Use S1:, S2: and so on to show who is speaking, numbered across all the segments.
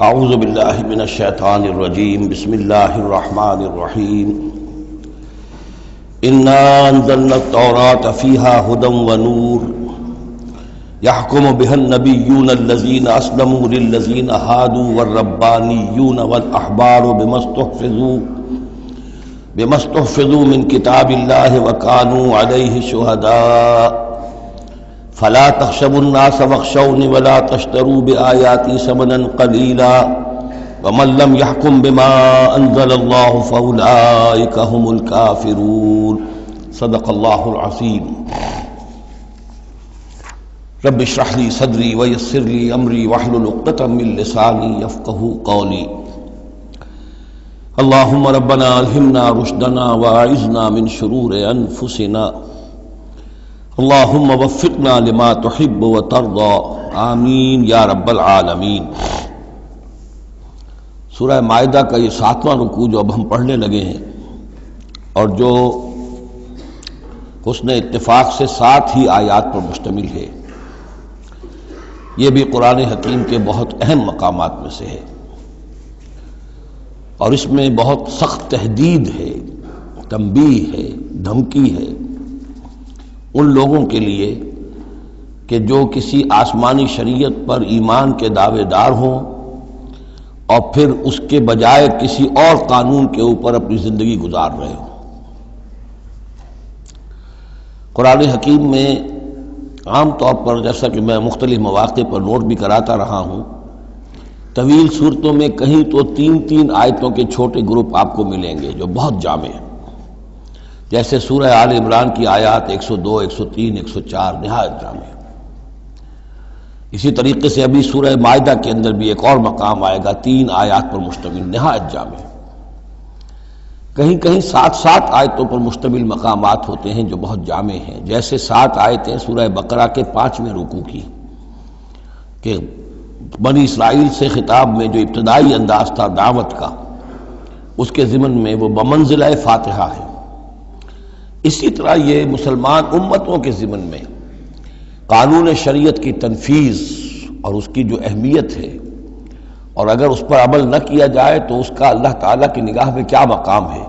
S1: اعوذ باللہ من الشیطان الرجیم بسم اللہ الرحمن الرحیم انا انزلنا التوراة فیہا ھدی ونور یحکم بها النبیون الذین اسلموا للذین ھادوا والربانیون والاحبار بما استحفظوا من کتاب اللہ وکانوا علیہ شہداء فلا تخشوا الناس واخشوني ولا تشتروا بآياتي ثمنا قليلا ومن لم يحكم بما أنزل الله فأولئك هم الكافرون صدق الله العظيم رب اشرح لي صدري ويسر لي أمري واحلل عقدة من لساني يفقهوا قولي اللهم ربنا ألهمنا رشدنا وأعذنا من شرور أنفسنا اللہم وفقنا لما تحب وترضى آمین یا رب العالمین۔ سورہ مائدہ کا یہ 7واں رکوع جو اب ہم پڑھنے لگے ہیں اور جو حسن اتفاق سے 7 ہی آیات پر مشتمل ہے، یہ بھی قرآن حکیم کے بہت اہم مقامات میں سے ہے اور اس میں بہت سخت تہدید ہے، تنبیہ ہے، دھمکی ہے ان لوگوں کے لیے کہ جو کسی آسمانی شریعت پر ایمان کے دعوے دار ہوں اور پھر اس کے بجائے کسی اور قانون کے اوپر اپنی زندگی گزار رہے ہوں۔ قرآن حکیم میں عام طور پر، جیسا کہ میں مختلف مواقع پر نوٹ بھی کراتا رہا ہوں، طویل صورتوں میں کہیں تو 3 آیتوں کے چھوٹے گروپ آپ کو ملیں گے جو بہت جامع ہیں، جیسے سورہ آل عمران کی آیات 102، 103، 104 نہایت جامع۔ اسی طریقے سے ابھی سورہ مائدہ کے اندر بھی ایک اور مقام آئے گا 3 آیات پر مشتمل، نہایت جامع۔ کہیں کہیں 7 آیتوں پر مشتمل مقامات ہوتے ہیں جو بہت جامع ہیں، جیسے 7 آیتیں سورہ بقرہ کے 5ویں رکوع کی کہ بنی اسرائیل سے خطاب میں جو ابتدائی انداز تھا دعوت کا، اس کے ضمن میں وہ بمنزلہ فاتحہ ہے۔ اسی طرح یہ مسلمان امتوں کے ضمن میں قانون شریعت کی تنفیذ اور اس کی جو اہمیت ہے اور اگر اس پر عمل نہ کیا جائے تو اس کا اللہ تعالیٰ کی نگاہ میں کیا مقام ہے،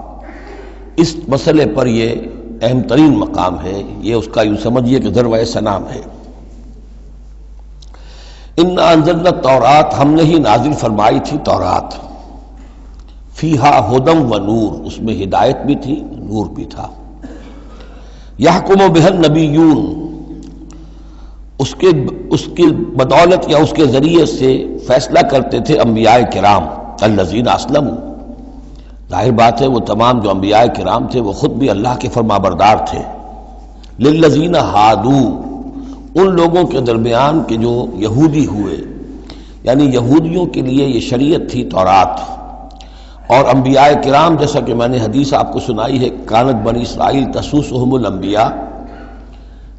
S1: اس مسئلے پر یہ اہم ترین مقام ہے، یہ اس کا یوں سمجھیے کہ ذروۂ سنام ہے۔ انا انزلنا التوراۃ، ہم نے ہی نازل فرمائی تھی تورات، فیہا ھدی ونور، اس میں ہدایت بھی تھی، نور بھی تھا۔ یحکم بها النبیون، اس کی بدولت یا اس کے ذریعے سے فیصلہ کرتے تھے انبیاء کرام، الذین اسلموا، ظاہر بات ہے وہ تمام جو انبیاء کرام تھے وہ خود بھی اللہ کے فرمانبردار تھے، للذین ہادوا، ان لوگوں کے درمیان کہ جو یہودی ہوئے، یعنی یہودیوں کے لیے یہ شریعت تھی تورات، اور انبیاء کرام جیسا کہ میں نے حدیث آپ کو سنائی ہے، کانت بنی اسرائیل تسوسہم الانبیاء،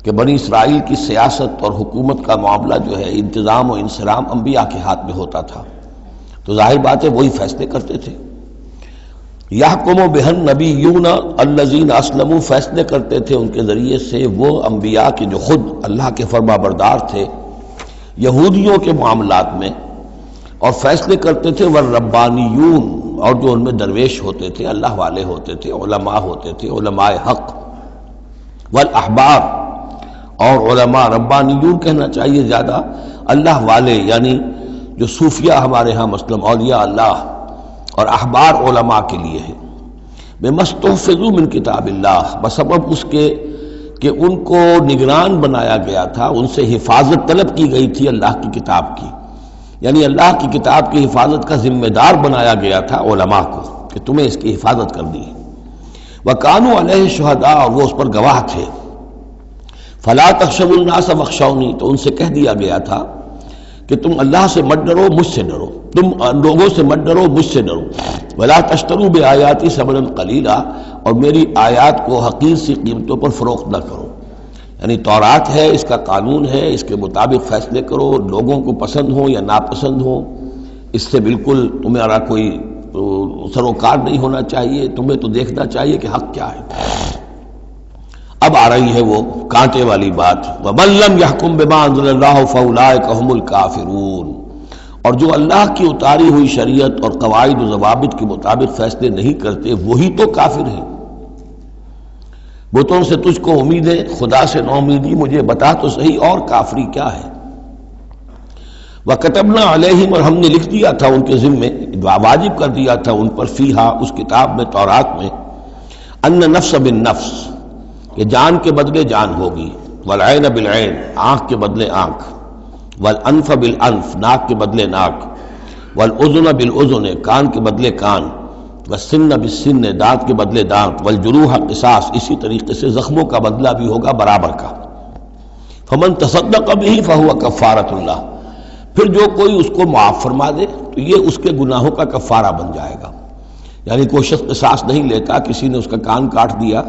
S1: کہ بنی اسرائیل کی سیاست اور حکومت کا معاملہ جو ہے، انتظام و انصرام انبیاء کے ہاتھ میں ہوتا تھا، تو ظاہر بات ہے وہی فیصلے کرتے تھے۔ یحکم بها النبیون الذین اسلموا، فیصلے کرتے تھے ان کے ذریعے سے وہ انبیاء کے جو خود اللہ کے فرمانبردار تھے یہودیوں کے معاملات میں، اور فیصلے کرتے تھے والربانیون، اور جو ان میں درویش ہوتے تھے، اللہ والے ہوتے تھے، علماء ہوتے تھے، علماء حق، والاحبار، اور علماء، ربانیون کہنا چاہیے زیادہ، اللہ والے، یعنی جو صوفیہ ہمارے ہاں مثلا اولیاء اللہ، اور احبار علماء کے لیے ہے، بما استحفظوا من کتاب اللہ، بسبب اس کے کہ ان کو نگران بنایا گیا تھا، ان سے حفاظت طلب کی گئی تھی اللہ کی کتاب کی، یعنی اللہ کی کتاب کی حفاظت کا ذمہ دار بنایا گیا تھا علماء کو کہ تمہیں اس کی حفاظت کرنی ہے۔ وَكَانُوا عَلَيْهِ شُهَدَاءَ، اور وہ اس پر گواہ تھے۔ فَلَا تَخْشَوُا النَّاسَ وَاخْشَوْنِي، تو ان سے کہہ دیا گیا تھا کہ تم اللہ سے مت ڈرو، مجھ سے ڈرو، تم لوگوں سے مت ڈرو، مجھ سے ڈرو۔ وَلَا تَشْتَرُوا بِآيَاتِي ثَمَنًا قَلِيلًا، اور میری آیات کو حقیر سی قیمتوں پر فروخت نہ کرو، یعنی تورات ہے، اس کا قانون ہے، اس کے مطابق فیصلے کرو، لوگوں کو پسند ہو یا ناپسند ہو، اس سے بالکل تمہارا کوئی سروکار نہیں ہونا چاہیے، تمہیں تو دیکھنا چاہیے کہ حق کیا ہے۔ اب آ رہی ہے وہ کانٹے والی بات، وَمَن لَّمْ يَحْكُم بِمَا أَنزَلَ اللَّهُ فَأُولَٰئِكَ هُمُ الْكَافِرُونَ، اور جو اللہ کی اتاری ہوئی شریعت اور قواعد و ضوابط کے مطابق فیصلے نہیں کرتے وہی تو کافر ہیں۔ بتوں سے تجھ کو امید ہے، خدا سے نو امیدی، مجھے بتا تو صحیح اور کافری کیا ہے۔ وَكَتَبْنَا عَلَيْهِمْ، اور ہم نے لکھ دیا تھا ان کے ذمے، واجب کر دیا تھا ان پر، فیہا اس کتاب میں، تورات میں، ان نفس بالنفس، کہ جان کے بدلے جان ہوگی، والعین بالعین، آنکھ کے بدلے آنکھ، والانف بالانف، ناک کے بدلے ناک، والاذن بالاذن، کان کے بدلے کان، والسن بالسن، دانت کے بدلے دانت، والجروح قصاص، اسی طریقے سے زخموں کا بدلہ بھی ہوگا برابر کا۔ فمن تصدق به فهو کفارۃ اللہ، پھر جو کوئی اس کو معاف فرما دے تو یہ اس کے گناہوں کا کفارہ بن جائے گا۔ یعنی کوئی شخص قصاص نہیں لیتا، کسی نے اس کا کان کاٹ دیا،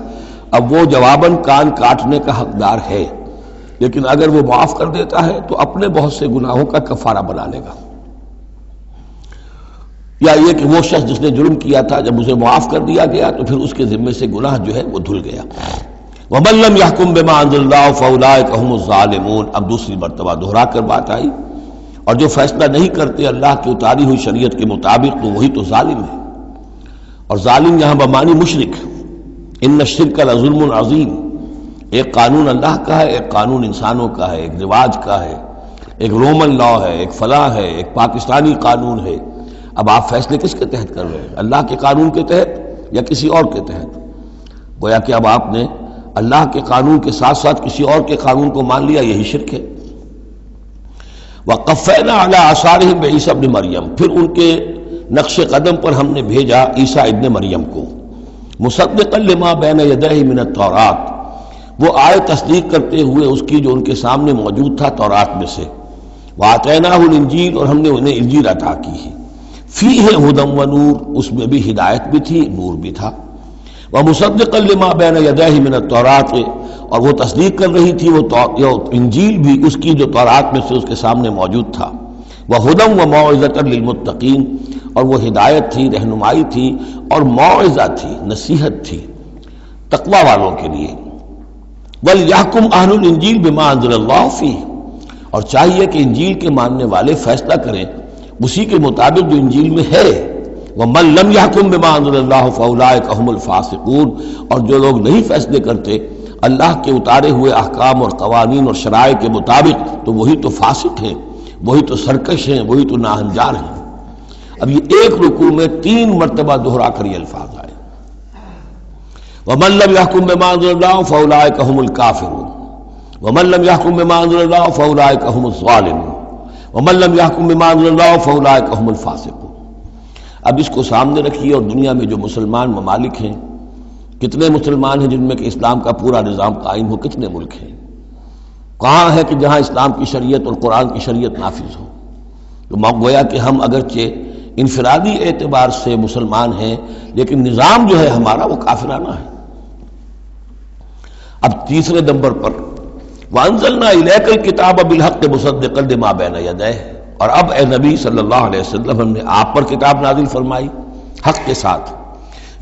S1: اب وہ جواباً کان کاٹنے کا حقدار ہے، لیکن اگر وہ معاف کر دیتا ہے تو اپنے بہت سے گناہوں کا کفارہ بنا لے گا۔ یا یہ کہ وہ شخص جس نے جرم کیا تھا جب اسے معاف کر دیا گیا تو پھر اس کے ذمے سے گناہ جو ہے وہ دھل گیا۔ وَمَن لَّمْ يَحْكُم بِمَا أَنزَلَ اللَّهُ فَأُولَٰئِكَ هُمُ الظَّالِمُونَ، اب دوسری مرتبہ دہرا کر بات آئی، اور جو فیصلہ نہیں کرتے اللہ کی اتاری ہوئی شریعت کے مطابق تو وہی تو ظالم ہے۔ اور ظالم یہاں بمعنی مشرک، ان الشرک لظلم عظیم، ایک قانون اللہ کا ہے، ایک قانون انسانوں کا ہے، ایک رواج کا ہے، ایک رومن لا ہے، ایک فلاں ہے، ایک پاکستانی قانون ہے۔ اب آپ فیصلے کس کے تحت کر رہے ہیں؟ اللہ کے قانون کے تحت یا کسی اور کے تحت؟ گویا کہ اب آپ نے اللہ کے قانون کے ساتھ ساتھ کسی اور کے قانون کو مان لیا، یہی شرک ہے۔ وَقَفَّيْنَا عَلَىٰ آثَارِهِمْ بِعِیسیٰ ابْنِ مریم، پھر ان کے نقش قدم پر ہم نے بھیجا عیسیٰ ابن مریم کو، مصدقا لما بین یدیہ من التوراۃ، وہ آئے تصدیق کرتے ہوئے اس کی جو ان کے سامنے موجود تھا تورات میں سے، وآتیناہ الانجیل، اور ہم نے انہیں انجیل عطا کی ہے، فیہ ھدی و نور، اس میں بھی ہدایت بھی تھی، نور بھی تھا، ومصدقا لما بین یدیہ من التوراۃ، اور وہ تصدیق کر رہی تھی وہ انجیل بھی اس کی جو تورات میں سے اس کے سامنے موجود تھا، وہدی و موعظۃ للمتقین، اور وہ ہدایت تھی، رہنمائی تھی اور موعظہ تھی، نصیحت تھی تقوی والوں کے لیے۔ وَلْيَحْكُمْ أَهْلُ الْإِنجِيلِ بِمَا أَنزَلَ اللَّهُ فِيهِ، اور چاہیے کہ انجیل کے ماننے والے فیصلہ کریں اسی کے مطابق جو انجیل میں ہے۔ وَمَن لَّمْ يَحْكُمْ بِمَا أَنزَلَ اللَّهُ فَأُولَٰئِكَ هُمُ الْفَاسِقُونَ، اور جو لوگ نہیں فیصلے کرتے اللہ کے اتارے ہوئے احکام اور قوانین اور شرائع کے مطابق تو وہی تو فاسق ہیں، وہی تو سرکش ہیں، وہی تو ناہنجار ہیں۔ اب یہ ایک رکوع میں 3 مرتبہ دہرا کر یہ الفاظ آئے، وَمَن لَّمْ يَحْكُم بِمَا أَنزَلَ اللَّهُ فَأُولَٰئِكَ هُمُ الْكَافِرُونَ وَمَن لَّمْ يَحْكُم بِمَا أَنزَلَ اللَّهُ فَأُولَٰئِكَ هُمُ الظَّالِمُونَ وَمَن لَّمْ يَحْكُم بِمَا أَنزَلَ اللَّهُ فَأُولَٰئِكَ هُمُ الْفَاسِقُونَ۔ اب اس کو سامنے رکھیے، اور دنیا میں جو مسلمان ممالک ہیں، کتنے مسلمان ہیں جن میں کہ اسلام کا پورا نظام قائم ہو؟ کتنے ملک ہیں؟ کہاں ہے کہ جہاں اسلام کی شریعت اور قرآن کی شریعت نافذ ہو؟ تو گویا کہ ہم اگرچہ انفرادی اعتبار سے مسلمان ہیں لیکن نظام جو ہے ہمارا وہ کافرانہ ہے۔ اب تیسرے نمبر پر وَأَنزَلْنَا إِلَيْكَ الْكِتَابَ بِالْحَقِّ مُصَدِّقًا لِمَا بَيْنَ يَدَيْهِ، اور اب اے نبی صلی اللہ علیہ وسلم ہم نے آپ پر کتاب نازل فرمائی حق کے ساتھ،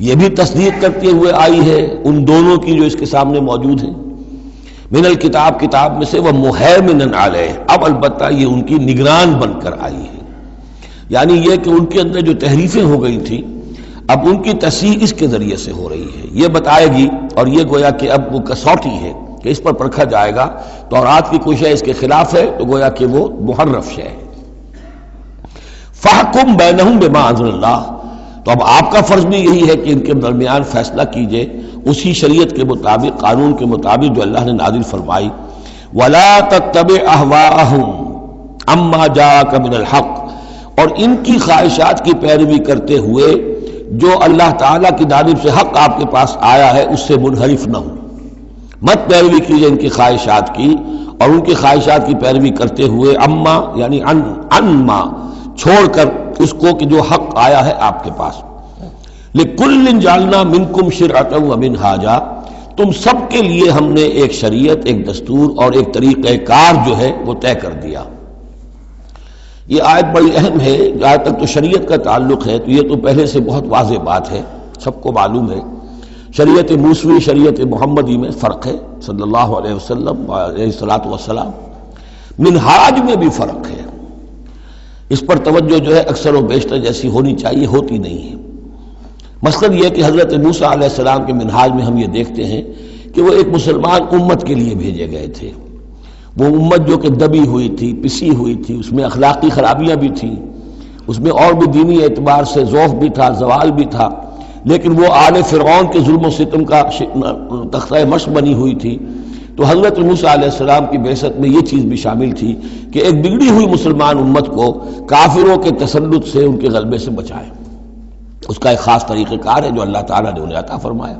S1: یہ بھی تصدیق کرتے ہوئے آئی ہے ان دونوں کی جو اس کے سامنے موجود ہیں، من الکتاب، کتاب میں سے، وَمُهَيْمِنًا عَلَيْهِ، اب البتہ یہ ان کی نگران بن کر آئی ہے، یعنی یہ کہ ان کے اندر جو تحریفیں ہو گئی تھیں اب ان کی تصحیح اس کے ذریعے سے ہو رہی ہے، یہ بتائے گی، اور یہ گویا کہ اب وہ کسوٹی ہے کہ اس پر پرکھا جائے گا، تورات کی کوئی شے اس کے خلاف ہے تو گویا کہ وہ محرف شے ہے۔ فَحْكُم بَيْنَهُم بِمَا أَنزَلَ اللَّهُ، تو اب آپ کا فرض بھی یہی ہے کہ ان کے درمیان فیصلہ کیجئے اسی شریعت کے مطابق، قانون کے مطابق جو اللہ نے نازل فرمائی۔ وَلَا تَتَّبِعْ أَهْوَاءَهُمْ عَمَّا جَاءَكَ مِنَ الْحَقِّ، اور ان کی خواہشات کی پیروی کرتے ہوئے جو اللہ تعالیٰ کی جانب سے حق آپ کے پاس آیا ہے اس سے منحرف نہ ہو، مت پیروی کیجئے ان کی خواہشات کی، اور ان کی خواہشات کی پیروی کرتے ہوئے اما یعنی انما چھوڑ کر اس کو کہ جو حق آیا ہے آپ کے پاس۔ لِكُلٍّ جَعَلْنَا مِنْكُمْ شِرْعَةً وَمِنْهَاجًا، تم سب کے لیے ہم نے ایک شریعت، ایک دستور اور ایک طریقہ کار جو ہے وہ طے کر دیا۔ یہ آیت بڑی اہم ہے، جہاں تک تو شریعت کا تعلق ہے تو یہ تو پہلے سے بہت واضح بات ہے، سب کو معلوم ہے۔ شریعت موسوی شریعت محمدی میں فرق ہے، صلی اللہ علیہ وسلم علیہ الصلوۃ والسلام۔ منہاج میں بھی فرق ہے، اس پر توجہ جو ہے اکثر و بیشتر جیسی ہونی چاہیے ہوتی نہیں ہے۔ مثلاً یہ کہ حضرت موسیٰ علیہ السلام کے منہاج میں ہم یہ دیکھتے ہیں کہ وہ ایک مسلمان امت کے لیے بھیجے گئے تھے، وہ امت جو کہ دبی ہوئی تھی، پسی ہوئی تھی، اس میں اخلاقی خرابیاں بھی تھیں، اس میں اور بھی دینی اعتبار سے ضعف بھی تھا، زوال بھی تھا، لیکن وہ آل فرعون کے ظلم و ستم کا تختہ مشق بنی ہوئی تھی۔ تو حضرت موسیٰ علیہ السلام کی بعثت میں یہ چیز بھی شامل تھی کہ ایک بگڑی ہوئی مسلمان امت کو کافروں کے تسلط سے، ان کے غلبے سے بچائے۔ اس کا ایک خاص طریقہ کار ہے جو اللہ تعالیٰ نے انہیں عطا فرمایا۔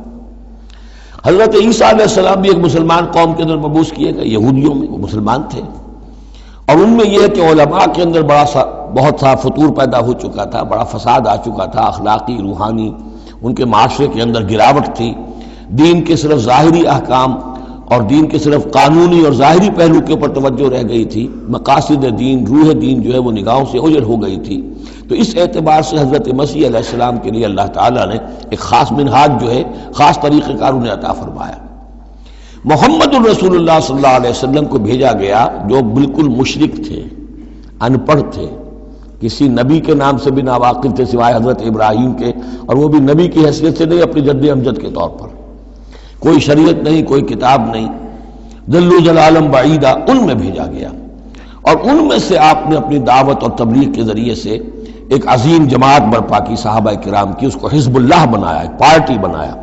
S1: حضرت عیسیٰ علیہ السلام بھی ایک مسلمان قوم کے اندر مبعوث کیے گئے، یہودیوں میں، وہ مسلمان تھے، اور ان میں یہ ہے کہ علماء کے اندر بہت سا فتور پیدا ہو چکا تھا، بڑا فساد آ چکا تھا، اخلاقی، روحانی، ان کے معاشرے کے اندر گراوٹ تھی، دین کے صرف ظاہری احکام اور دین کے صرف قانونی اور ظاہری پہلو کے اوپر توجہ رہ گئی تھی، مقاصد دین، روح دین جو ہے وہ نگاہوں سے اوجھل ہو گئی تھی۔ تو اس اعتبار سے حضرت مسیح علیہ السلام کے لیے اللہ تعالیٰ نے ایک خاص منہاج جو ہے، خاص طریقہ کار انہیں عطا فرمایا۔ محمد الرسول اللہ صلی اللہ علیہ وسلم کو بھیجا گیا جو بالکل مشرک تھے، ان پڑھ تھے، کسی نبی کے نام سے بھی ناواقف تھے سوائے حضرت ابراہیم کے، اور وہ بھی نبی کی حیثیت سے نہیں، اپنی جد امجد کے طور پر، کوئی شریعت نہیں، کوئی کتاب نہیں، ضلوا ضلالا بعیدا، ان میں بھیجا گیا، اور ان میں سے آپ نے اپنی دعوت اور تبلیغ کے ذریعے سے ایک عظیم جماعت برپا کی، صحابہ کرام کی، اس کو حزب اللہ بنایا، ایک پارٹی بنایا،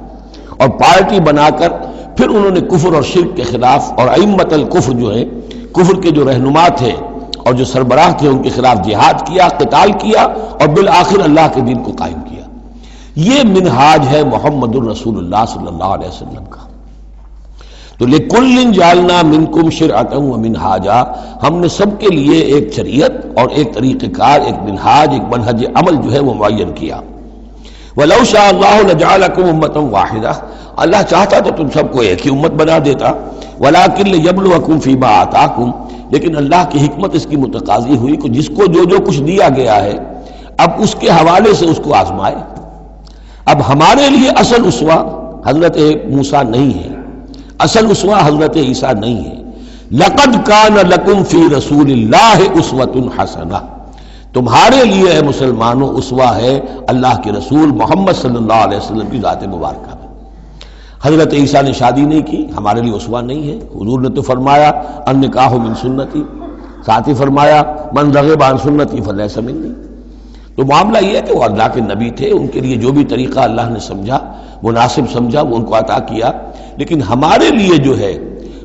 S1: اور پارٹی بنا کر پھر انہوں نے کفر اور شرک کے خلاف، اور ائمۃ الکفر جو ہیں، کفر کے جو رہنما تھے اور جو سربراہ تھے، ان کے خلاف جہاد کیا، قتال کیا، اور بالآخر اللہ کے دین کو قائم کیا۔ یہ منہاج ہے محمد الرسول اللہ صلی اللہ علیہ وسلم کا۔ تو لِكُلٍّ جَعَلْنَا مِنْكُمْ شِرْعَةً وَمِنْهَاجًا، ہم نے سب کے لیے ایک شریعت اور ایک طریقہ کار، ایک منہاج، ایک منہج عمل جو ہے وہ معین کیا۔ وَلَوْ شَاءَ اللَّهُ لَجَعَلَكُمْ أُمَّةً وَاحِدَةً، اللہ چاہتا تو تم سب کو ایک ہی امت بنا دیتا، وَلَكِنْ لِيَبْلُوَكُمْ فِي مَا آتَاكُمْ، لیکن اللہ کی حکمت اس کی متقاضی ہوئی کہ جس کو جو کچھ دیا گیا ہے، اب اس کے حوالے سے اس کو آزمائے۔ اب ہمارے لیے اصل اسوہ حضرت موسیٰ نہیں ہے، اصل اسوہ حضرت عیسیٰ نہیں ہے۔ لَقَدْ كَانَ لَكُمْ فِي رَسُولِ اللَّهِ أُسْوَةٌ حَسَنَةٌ، تمہارے لیے اے مسلمانوں اسوہ ہے اللہ کے رسول محمد صلی اللہ علیہ وسلم کی ذات مبارکہ میں۔ حضرت عیسیٰ نے شادی نہیں کی، ہمارے لیے اسوہ نہیں ہے۔ حضور نے تو فرمایا النکاح من سنتی، ساتھ ہی فرمایا من رغب عن سنتی فلیس منی۔ تو معاملہ یہ ہے کہ وہ اللہ کے نبی تھے، ان کے لیے جو بھی طریقہ اللہ نے سمجھا، مناسب سمجھا، وہ ان کو عطا کیا، لیکن ہمارے لیے جو ہے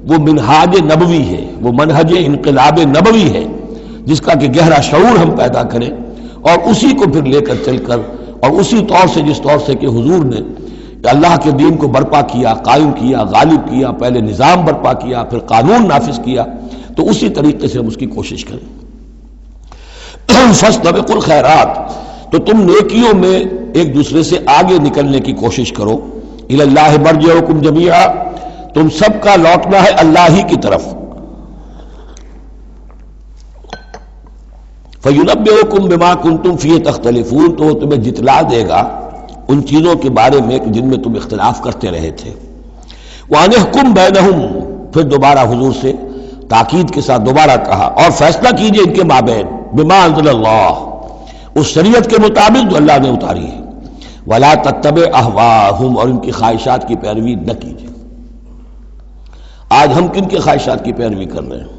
S1: وہ منہاج نبوی ہے، وہ منہج انقلاب نبوی ہے، جس کا کہ گہرا شعور ہم پیدا کریں اور اسی کو پھر لے کر چل کر، اور اسی طور سے جس طور سے کہ حضور نے اللہ کے دین کو برپا کیا، قائم کیا، غالب کیا، پہلے نظام برپا کیا، پھر قانون نافذ کیا، تو اسی طریقے سے ہم اس کی کوشش کریں۔ فاستبقوا الخیرات، تو تم نیکیوں میں ایک دوسرے سے آگے نکلنے کی کوشش کرو۔ الی اللہ مرجعکم جمیعا، تم سب کا لوٹنا ہے اللہ ہی کی طرف۔ فینبئکم بما کنتم فیہ تختلفون، تو وہ تمہیں جتلا دے گا ان چیزوں کے بارے میں جن میں تم اختلاف کرتے رہے تھے۔ وَأَنِ احْكُم بَيْنَهُمْ، پھر دوبارہ حضور سے تاکید کے ساتھ دوبارہ کہا، اور فیصلہ کیجئے ان کے مابین، بما انزل اللہ، اس شریعت کے مطابق جو اللہ نے اتاری ہے۔ وَلَا تَتَّبِعْ أَهْوَاءَهُمْ، اور ان کی خواہشات کی پیروی نہ کیجئے۔ آج ہم کن کے خواہشات کی پیروی کر رہے ہیں؟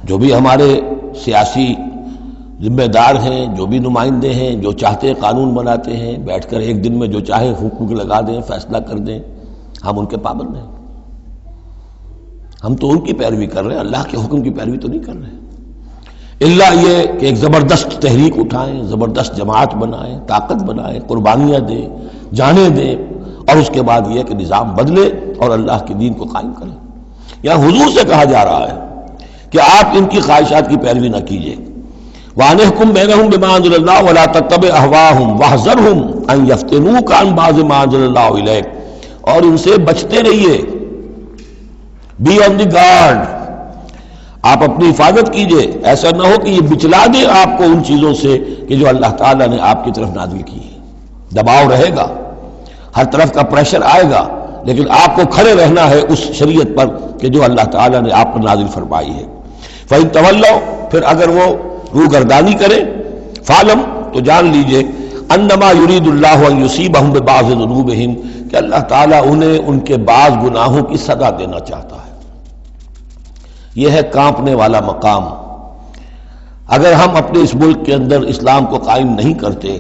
S1: جو بھی ہمارے سیاسی ذمہ دار ہیں، جو بھی نمائندے ہیں، جو چاہتے ہیں قانون بناتے ہیں، بیٹھ کر ایک دن میں جو چاہے حکم لگا دیں، فیصلہ کر دیں، ہم ان کے پابند ہیں۔ ہم تو ان کی پیروی کر رہے ہیں، اللہ کے حکم کی پیروی تو نہیں کر رہے۔ اللہ یہ کہ ایک زبردست تحریک اٹھائیں، زبردست جماعت بنائیں، طاقت بنائیں، قربانیاں دیں، جانیں دیں، اور اس کے بعد یہ کہ نظام بدلے اور اللہ کے دین کو قائم کریں۔ یہاں حضور سے کہا جا رہا ہے کہ آپ ان کی خواہشات کی پیروی نہ کیجیے۔ وَأَنِ احْكُم بَيْنَهُم بِمَا أَنزَلَ اللَّهُ وَلَا تَتَّبِعْ أَهْوَاءَهُمْ وَاحْذَرْهُمْ أَن يَفْتِنُوكَ عَن بَعْضِ مَا أَنزَلَ اللَّهُ إِلَيْكَ، اور ان سے بچتے رہیے، بی آن دی گارڈ، آپ اپنی حفاظت کیجئے، ایسا نہ ہو کہ یہ بچلا دے آپ کو ان چیزوں سے کہ جو اللہ تعالیٰ نے آپ کی طرف نازل کی ہے۔ دباؤ رہے گا، ہر طرف کا پریشر آئے گا، لیکن آپ کو کھڑے رہنا ہے اس شریعت پر کہ جو اللہ تعالیٰ نے آپ پر نازل فرمائی ہے۔ فَإِن تَوَلَّوْا، پھر اگر وہ روگردانی کریں، فعلم تو جان لیجئے انما یرید اللہ ان یصیبہم ببعض ذنوبہم کہ اللہ تعالیٰ انہیں ان کے بعض گناہوں کی سزا دینا چاہتا ہے۔ یہ ہے کانپنے والا مقام۔ اگر ہم اپنے اس ملک کے اندر اسلام کو قائم نہیں کرتے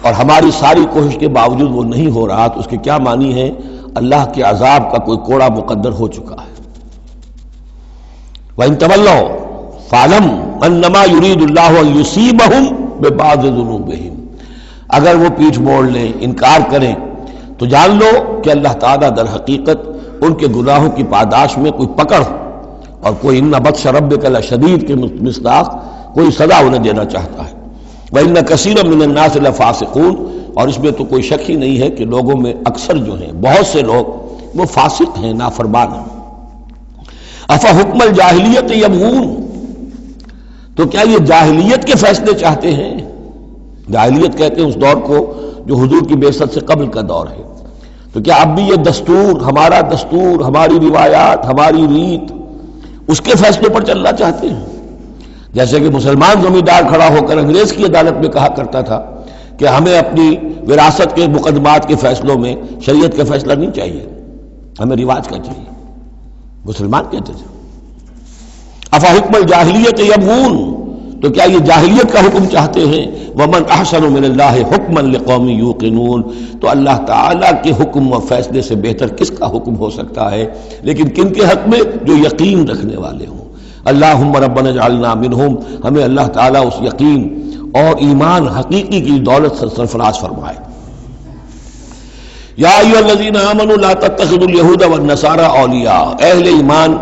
S1: اور ہماری ساری کوشش کے باوجود وہ نہیں ہو رہا تو اس کے کیا معنی ہے؟ اللہ کے عذاب کا کوئی کوڑا مقدر ہو چکا ہے۔ وَإِن تَوَلَّوْا فَاعْلَمْ أَنَّمَا يُرِيدُ اللَّهُ أَن يُصِيبَهُم بِبَعْضِ ذُنُوبِهِمْ، اگر وہ پیٹھ موڑ لیں، انکار کریں، تو جان لو کہ اللہ تعالیٰ در حقیقت ان کے گناہوں کی پاداش میں کوئی پکڑ اور کوئی ان بطش ربک لشدید کے مصداق کوئی سزا انہیں دینا چاہتا ہے۔ وَإِنَّ كَثِيرًا مِّنَ النَّاسِ لَفَاسِقُونَ، اور اس میں تو کوئی شک ہی نہیں ہے کہ لوگوں میں اکثر جو ہیں، بہت سے لوگ وہ فاسق ہیں، نافرمان ہیں۔ افحکم الجاہلیت یبغون، تو کیا یہ جاہلیت کے فیصلے چاہتے ہیں؟ جاہلیت کہتے ہیں اس دور کو جو حضور کی بعثت سے قبل کا دور ہے۔ تو کیا اب بھی یہ دستور، ہمارا دستور، ہماری روایات، ہماری ریت، اس کے فیصلوں پر چلنا چاہتے ہیں؟ جیسے کہ مسلمان زمیندار کھڑا ہو کر انگریز کی عدالت میں کہا کرتا تھا کہ ہمیں اپنی وراثت کے مقدمات کے فیصلوں میں شریعت کا فیصلہ نہیں چاہیے، ہمیں رواج کا چاہیے، مسلمان کہتے تھے۔ افحکم الجاہلیت یبغون، تو کیا یہ جاہلیت کا حکم چاہتے ہیں؟ ومن احسن من اللہ حکما لقوم یوقنون، تو اللہ تعالیٰ کے حکم و فیصلے سے بہتر کس کا حکم ہو سکتا ہے؟ لیکن کن کے حق میں؟ جو یقین رکھنے والے ہوں۔ اللہم ربنا اجعلنا منہم، ہمیں اللہ تعالیٰ اس یقین اور ایمان حقیقی کی دولت سے سرفراز فرمائے۔ یا ایھا الذین آمنوا لا تتخذوا اليہود والنصارى اولیاء، اہل ایمان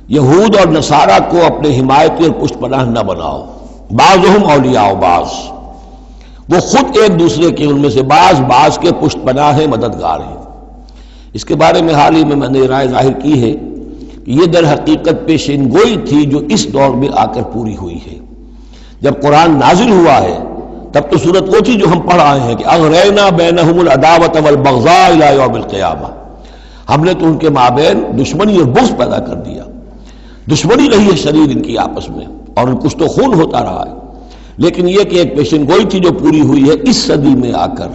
S1: یہود اور نصارہ کو اپنے حمایتی اور پشت پناہ نہ بناؤ۔ بعضهم اولیاء بعض، وہ خود ایک دوسرے کے، ان میں سے بعض کے پشت پناہ ہیں، مددگار ہیں۔ اس کے بارے میں حال ہی میں نے رائے ظاہر کی ہے کہ یہ در حقیقت پیشین گوئی تھی جو اس دور میں آ کر پوری ہوئی ہے۔ جب قرآن نازل ہوا ہے تب تو صورت وہ تھی جو ہم پڑھ آئے ہیں کہ اغرینا بینہم العداوۃ والبغضاء الی یوم القیامہ، ہم نے تو ان کے مابین دشمنی اور بغض پیدا کر دیا، دشمنی رہی ہے شدید ان کی آپس میں، اور کچھ تو خون ہوتا رہا ہے۔ لیکن یہ کہ ایک پیشن گوئی تھی جو پوری ہوئی ہے اس صدی میں آ کر۔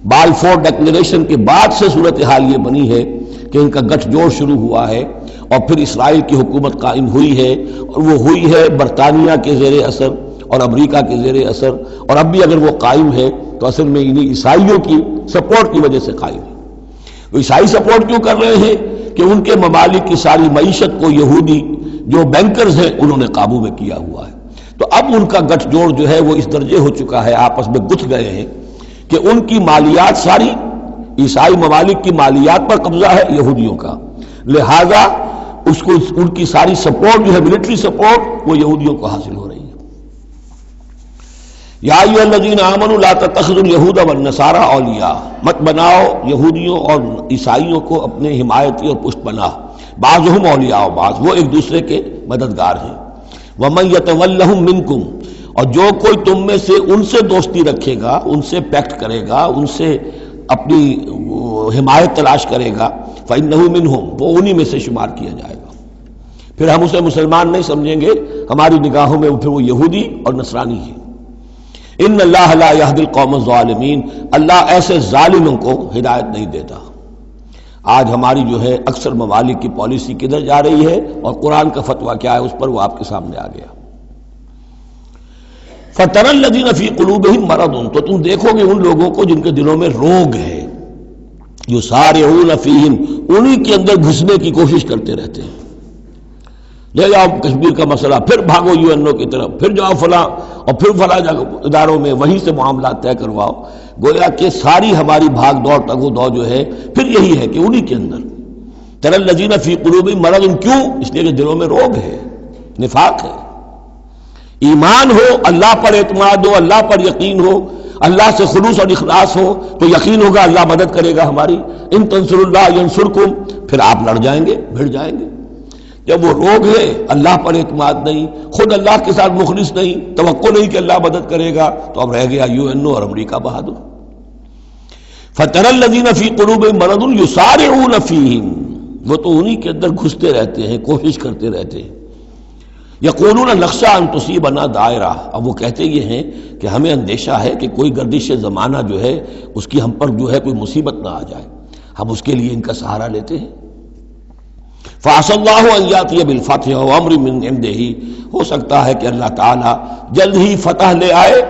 S1: بالفور ڈکلیریشن کے بعد سے صورتحال یہ بنی ہے کہ ان کا گٹھ جوڑ شروع ہوا ہے، اور پھر اسرائیل کی حکومت قائم ہوئی ہے، اور وہ ہوئی ہے برطانیہ کے زیر اثر اور امریکہ کے زیر اثر، اور اب بھی اگر وہ قائم ہے تو اصل میں انہیں عیسائیوں کی سپورٹ کی وجہ سے قائم ہے۔ وہ عیسائی سپورٹ کیوں کر رہے ہیں؟ کہ ان کے ممالک کی ساری معیشت کو یہودی جو بینکرز ہیں انہوں نے قابو میں کیا ہوا ہے۔ تو اب ان کا گٹھ جوڑ جو ہے وہ اس درجے ہو چکا ہے، آپس میں گتھ گئے ہیں کہ ان کی مالیات ساری عیسائی ممالک کی مالیات پر قبضہ ہے یہودیوں کا، لہذا اس کو ان کی ساری سپورٹ جو ہے ملٹری سپورٹ وہ یہودیوں کو حاصل ہو رہی ہے۔ یا ایھا الذین آمنوا لا تتخذوا اليہود والنصارى اولیاء، مت بناؤ یہودیوں اور عیسائیوں کو اپنے حمایتی اور پشت پناہ، بعضهم اولیاء بعض، وہ ایک دوسرے کے مددگار ہیں۔ ومن یتولہم منکم، اور جو کوئی تم میں سے ان سے دوستی رکھے گا، ان سے پیکٹ کرے گا، ان سے اپنی حمایت تلاش کرے گا، فإنہ منہم، وہ انہی میں سے شمار کیا جائے گا۔ پھر ہم اسے مسلمان نہیں سمجھیں گے، ہماری نگاہوں میں پھر وہ یہودی اور نصرانی ہے۔ ان اللہ لا یہدی القوم الظالمین، اللہ ایسے ظالموں کو ہدایت نہیں دیتا۔ آج ہماری جو ہے اکثر ممالک کی پالیسی کدھر جا رہی ہے اور قرآن کا فتویٰ کیا ہے اس پر وہ آپ کے سامنے آ گیا۔ فَتَرَى الَّذِينَ فِي قُلُوبِهِم مَرَضٌ، تو تم دیکھو گے ان لوگوں کو جن کے دلوں میں روگ ہے، یُسَارِعُونَ فِيهِم، انہی کے اندر گھسنے کی کوشش کرتے رہتے ہیں۔ لے جاؤ کشمیر کا مسئلہ، پھر بھاگو UN کی طرف، پھر جاؤ فلاں اور پھر فلاں اداروں میں، وہیں سے معاملات طے کرواؤ۔ گویا کہ ساری ہماری بھاگ دوڑ تگ و دو جو ہے پھر یہی ہے کہ انہی کے اندر تَرَى الَّذِينَ فِي قُلُوبِهِم مَرَضٌ، کیوں؟ اس لیے کہ دلوں میں روگ ہے، نفاق ہے۔ ایمان ہو، اللہ پر اعتماد ہو، اللہ پر یقین ہو، اللہ سے خلوص اور اخلاص ہو تو یقین ہوگا اللہ مدد کرے گا ہماری۔ ان تنصروا اللہ ینصرکم، پھر آپ لڑ جائیں گے، بھڑ جائیں گے۔ جب وہ روگ ہے، اللہ پر اعتماد نہیں، خود اللہ کے ساتھ مخلص نہیں، توقع نہیں کہ اللہ مدد کرے گا، تو اب رہ گیا UN اور امریکہ بہادر۔ فَتَرَى الَّذِينَ فِي قُلُوبِهِم مَرَضٌ يُسَارِعُونَ فِيهِم، وہ تو انہی کے اندر گھستے رہتے ہیں، کوشش کرتے رہتے ہیں۔ یقولون نخشی ان تصیبنا دائرہ، اب وہ کہتے یہ ہیں کہ ہمیں اندیشہ ہے کہ کوئی گردش زمانہ جو ہے اس کی ہم پر جو ہے کوئی مصیبت نہ آ جائے، ہم اس کے لیے ان کا سہارا لیتے ہیں۔ فَعَسَى اللَّهُ أَن يَأْتِيَ بِالْفَتْحِ وَأَمْرٍ مِّنْ عِندِهِ، ہو سکتا ہے کہ اللہ تعالیٰ جلد ہی فتح لے آئے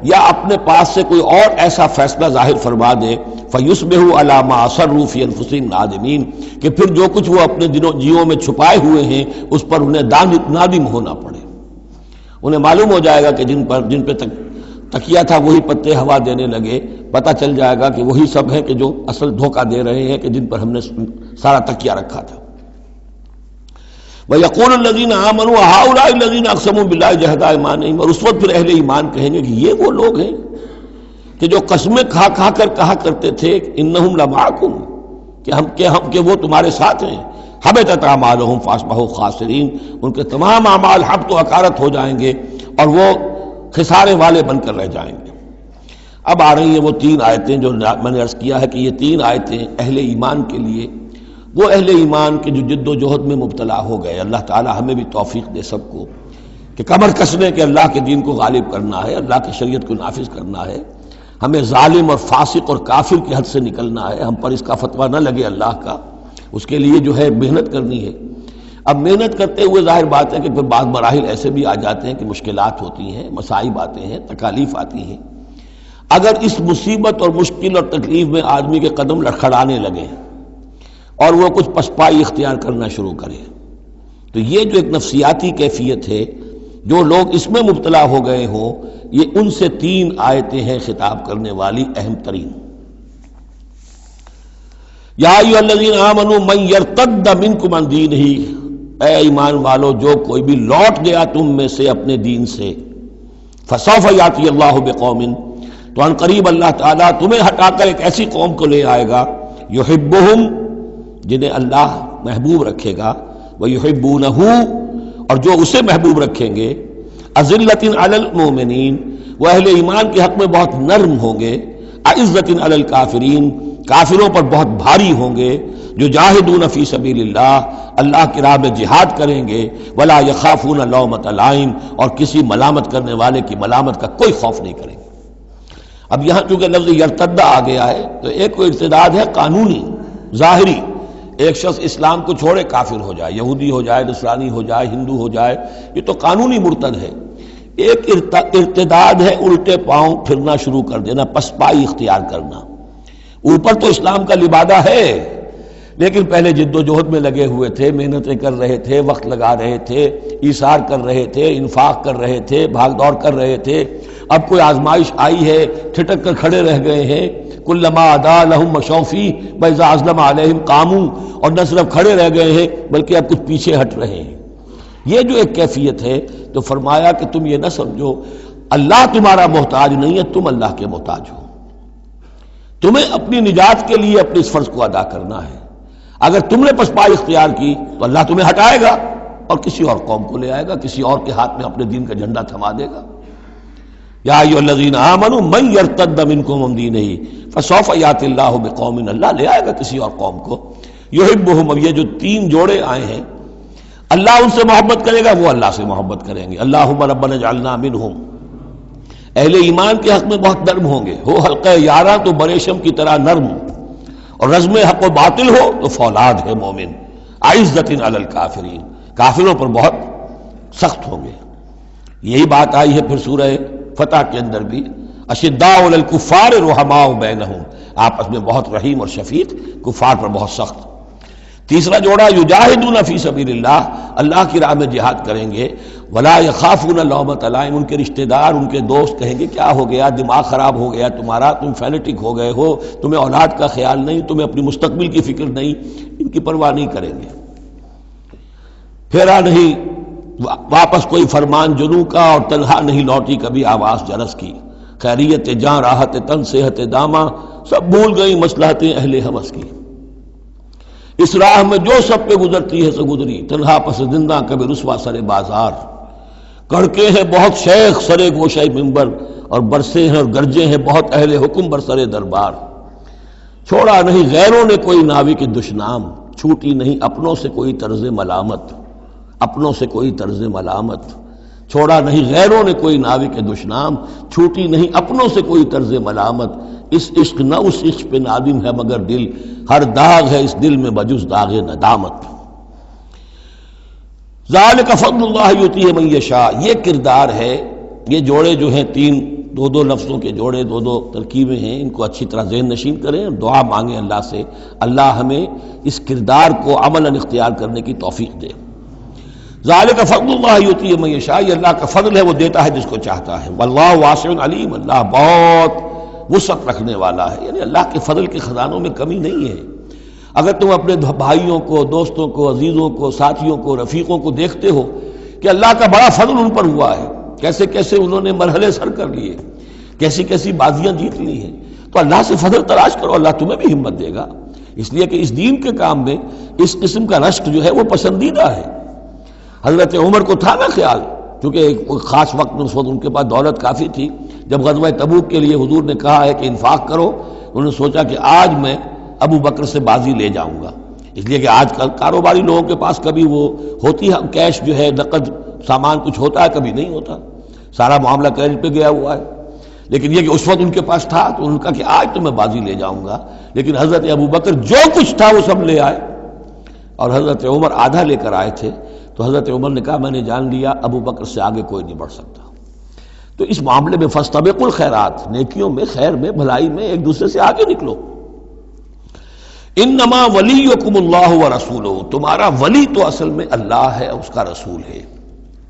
S1: یا اپنے پاس سے کوئی اور ایسا فیصلہ ظاہر فرما دے، فَيُصْبِحُوا عَلَىٰ مَا أَصَرُّوا فِي أَنفُسِهِمْ نَادِمِينَ، کہ پھر جو کچھ وہ اپنے جیوں میں چھپائے ہوئے ہیں اس پر انہیں نادم ہونا پڑے۔ انہیں معلوم ہو جائے گا کہ جن پہ تکیہ تھا وہی پتے ہوا دینے لگے، پتہ چل جائے گا کہ وہی سب ہیں کہ جو اصل دھوکہ دے رہے ہیں کہ جن پر ہم نے سارا تکیہ رکھا تھا۔ وَيَقُولُ الَّذِينَ آمَنُوا هَؤُلَاءِ الَّذِينَ أَقْسَمُوا بِاللَّهِ جَهْدَ أَيْمَانِهِمْ، اور اس وقت پھر اہل ایمان کہیں گے کہ یہ وہ لوگ ہیں کہ جو قسمیں کھا کھا کر کہا کرتے تھے اِنَّهُمْ لَمَعَكُمْ، کہ وہ تمہارے ساتھ ہیں۔ حبطت اعمالهم فاصبحوا خاسرین، ان کے تمام اعمال حبط و اکارت ہو جائیں گے اور وہ خسارے والے بن کر رہ جائیں گے۔ اب آ رہی ہیں وہ تین آیتیں جو میں نے عرض کیا ہے کہ یہ تین آیتیں اہل ایمان کے لیے، وہ اہل ایمان کے جو جد و جہد میں مبتلا ہو گئے، اللہ تعالی ہمیں بھی توفیق دے سب کو کہ کمر کسنے کے اللہ کے دین کو غالب کرنا ہے، اللہ کی شریعت کو نافذ کرنا ہے، ہمیں ظالم اور فاسق اور کافر کی حد سے نکلنا ہے، ہم پر اس کا فتویٰ نہ لگے اللہ کا، اس کے لیے جو ہے محنت کرنی ہے۔ اب محنت کرتے ہوئے ظاہر بات ہے کہ پھر بعض مراحل ایسے بھی آ جاتے ہیں کہ مشکلات ہوتی ہیں، مصائب آتے ہیں، تکالیف آتی ہیں۔ اگر اس مصیبت اور مشکل اور تکلیف میں آدمی کے قدم لڑکھڑانے لگے اور وہ کچھ پسپائی اختیار کرنا شروع کرے، تو یہ جو ایک نفسیاتی کیفیت ہے، جو لوگ اس میں مبتلا ہو گئے ہوں، یہ ان سے تین آیتیں ہیں خطاب کرنے والی اہم ترین۔ یا ایھا الذین آمنوا من یرتد منکم عن دینہ، اے ایمان والو جو کوئی بھی لوٹ گیا تم میں سے اپنے دین سے، فسوف یاتی اللہ بقوم، تو ان قریب اللہ تعالیٰ تمہیں ہٹا کر ایک ایسی قوم کو لے آئے گا، یحبہم، جنہیں اللہ محبوب رکھے گا، ویحبونہ، اور جو اسے محبوب رکھیں گے، اذلۃ علی المؤمنین، وہ اہل ایمان کے حق میں بہت نرم ہوں گے، اعزۃ علی الکافرین، کافروں پر بہت بھاری ہوں گے، جو جاہدون فی سبیل اللہ، اللہ کی راہ میں جہاد کریں گے، ولا یخافون لومۃ لائم، اور کسی ملامت کرنے والے کی ملامت کا کوئی خوف نہیں کریں گے۔ اب یہاں چونکہ لفظ یرتدہ آ گیا ہے تو ایک کوئی ارتداد ہے قانونی ظاہری، ایک شخص اسلام کو چھوڑے کافر ہو جائے، یہودی ہو جائے، نصرانی ہو جائے، ہندو ہو جائے، یہ تو قانونی مرتد ہے۔ ایک ارتداد ہے الٹے پاؤں پھرنا شروع کر دینا، پسپائی اختیار کرنا۔ اوپر تو اسلام کا لبادہ ہے لیکن پہلے جد و جہد میں لگے ہوئے تھے، محنتیں کر رہے تھے، وقت لگا رہے تھے، ایثار کر رہے تھے، انفاق کر رہے تھے، بھاگ دوڑ کر رہے تھے، اب کوئی آزمائش آئی ہے ٹھٹک کر کھڑے رہ گئے ہیں، کلما ادا لہم مشوفی واذا اظلم علیہم قاموا، اور نہ صرف کھڑے رہ گئے ہیں بلکہ اب کچھ پیچھے ہٹ رہے ہیں۔ یہ جو ایک کیفیت ہے تو فرمایا کہ تم یہ نہ سمجھو اللہ تمہارا محتاج نہیں ہے، تم اللہ کے محتاج ہو، تمہیں اپنی نجات کے لیے اپنے اس فرض کو ادا کرنا ہے۔ اگر تم نے پسپائی اختیار کی تو اللہ تمہیں ہٹائے گا اور کسی اور قوم کو لے آئے گا، کسی اور کے ہاتھ میں اپنے دین کا جھنڈا تھما دے گا۔ یا ایھا الذین آمنوا من یرتد منکم عن دینہ فسوف یاتی اللہ بقوم، اللہ لے آئے گا کسی اور قوم کو، یحبہم، اب یہ جو تین جوڑے آئے ہیں، اللہ ان سے محبت کرے گا، وہ اللہ سے محبت کریں گے۔ اللہم ربنا اجعلنا منہم، اہل ایمان کے حق میں بہت نرم ہوں گے، ہو حلقہ یاراں تو بریشم کی طرح نرم، اور رزم حق و باطل ہو تو فولاد ہے مومن، اعزۃ علی الکافرین، کافروں پر بہت سخت ہوں گے۔ یہی بات آئی ہے پھر سورہ فتح کے اندر بھی، اشداء علی الکفار رحماء بینہم، آپس میں بہت رحیم اور شفیق، کفار پر بہت سخت۔ تیسرا جوڑا یجاہدون فی سبیل اللہ، اللہ کی راہ میں جہاد کریں گے، ولا یخافون لومۃ لائم، ان کے رشتہ دار، ان کے دوست کہیں گے کیا ہو گیا، دماغ خراب ہو گیا تمہارا، تم فینیٹک ہو گئے ہو، تمہیں اولاد کا خیال نہیں، تمہیں اپنی مستقبل کی فکر نہیں، ان کی پرواہ نہیں کریں گے۔ پھیرا نہیں واپس کوئی فرمان جنوں کا، اور تنہا نہیں لوٹی کبھی آواز جرس کی، خیریت جاں راحت تن صحت داماں، سب بھول گئی مصلحتیں اہل ہوس کی۔ اس راہ میں جو سب پہ گزرتی ہے سو گزری، تنہا پس زندہ کبھی رسوا سر بازار، کڑکے ہیں بہت شیخ سرے گوشہ منبر، اور برسے ہیں اور گرجے ہیں بہت اہل حکم بر سر دربار۔ چھوڑا نہیں غیروں نے کوئی ناوی کے دشنام، چھوٹی نہیں اپنوں سے کوئی طرز ملامت، اپنوں سے کوئی طرز ملامت، چھوڑا نہیں غیروں نے کوئی ناوی کے دشنام، چھوٹی نہیں اپنوں سے کوئی طرز ملامت، اس عشق نہ اس عشق پہ نادم ہے مگر دل، ہر داغ ہے اس دل میں بجز داغ ندامت۔ ذالک فضل اللہ یؤتیہ من یشاء، یہ کردار ہے، یہ جوڑے جو ہیں تین دو لفظوں کے جوڑے، دو ترکیبیں ہیں، ان کو اچھی طرح ذہن نشین کریں، دعا مانگیں اللہ سے، اللہ ہمیں اس کردار کو عملاً اختیار کرنے کی توفیق دے۔ ذالک فضل اللہ یؤتیہ من یشاء، یہ اللہ کا فضل ہے، وہ دیتا ہے جس کو چاہتا ہے، واللہ واسع علیم، اللہ بہت وسعت رکھنے والا ہے، یعنی اللہ کے فضل کے خزانوں میں کمی نہیں ہے۔ اگر تم اپنے بھائیوں کو، دوستوں کو، عزیزوں کو، ساتھیوں کو، رفیقوں کو دیکھتے ہو کہ اللہ کا بڑا فضل ان پر ہوا ہے، کیسے کیسے انہوں نے مرحلے سر کر لیے، کیسی کیسی بازیاں جیت لی ہیں، تو اللہ سے فضل تلاش کرو، اللہ تمہیں بھی ہمت دے گا، اس لیے کہ اس دین کے کام میں اس قسم کا رشک جو ہے وہ پسندیدہ ہے۔ حضرت عمر کو تھا نا خیال، کیونکہ ایک خاص وقت میں اس وقت ان کے پاس دولت کافی تھی، جب غزوہ تبوک کے لیے حضور نے کہا ہے کہ انفاق کرو، انہوں نے سوچا کہ آج میں ابو بکر سے بازی لے جاؤں گا، اس لیے کہ آج کل کاروباری لوگوں کے پاس کبھی وہ ہوتی ہے کیش جو ہے، نقد سامان کچھ ہوتا ہے، کبھی نہیں ہوتا، سارا معاملہ کریڈٹ پہ گیا ہوا ہے، لیکن یہ کہ اس وقت ان کے پاس تھا تو انہوں نے کہا کہ آج تو میں بازی لے جاؤں گا، لیکن حضرت ابو بکر جو کچھ تھا وہ سب لے آئے، اور حضرت عمر آدھا لے کر آئے تھے، تو حضرت عمر نے کہا میں نے جان لیا ابو بکر سے آگے کوئی نہیں بڑھ سکتا۔ تو اس معاملے میں فاستبقوا الخیرات، نیکیوں میں، خیر میں، بھلائی میں ایک دوسرے سے آگے نکلو۔ انما ولیکم اللہ ورسولہ، تمہارا ولی تو اصل میں اللہ ہے، اس کا رسول ہے،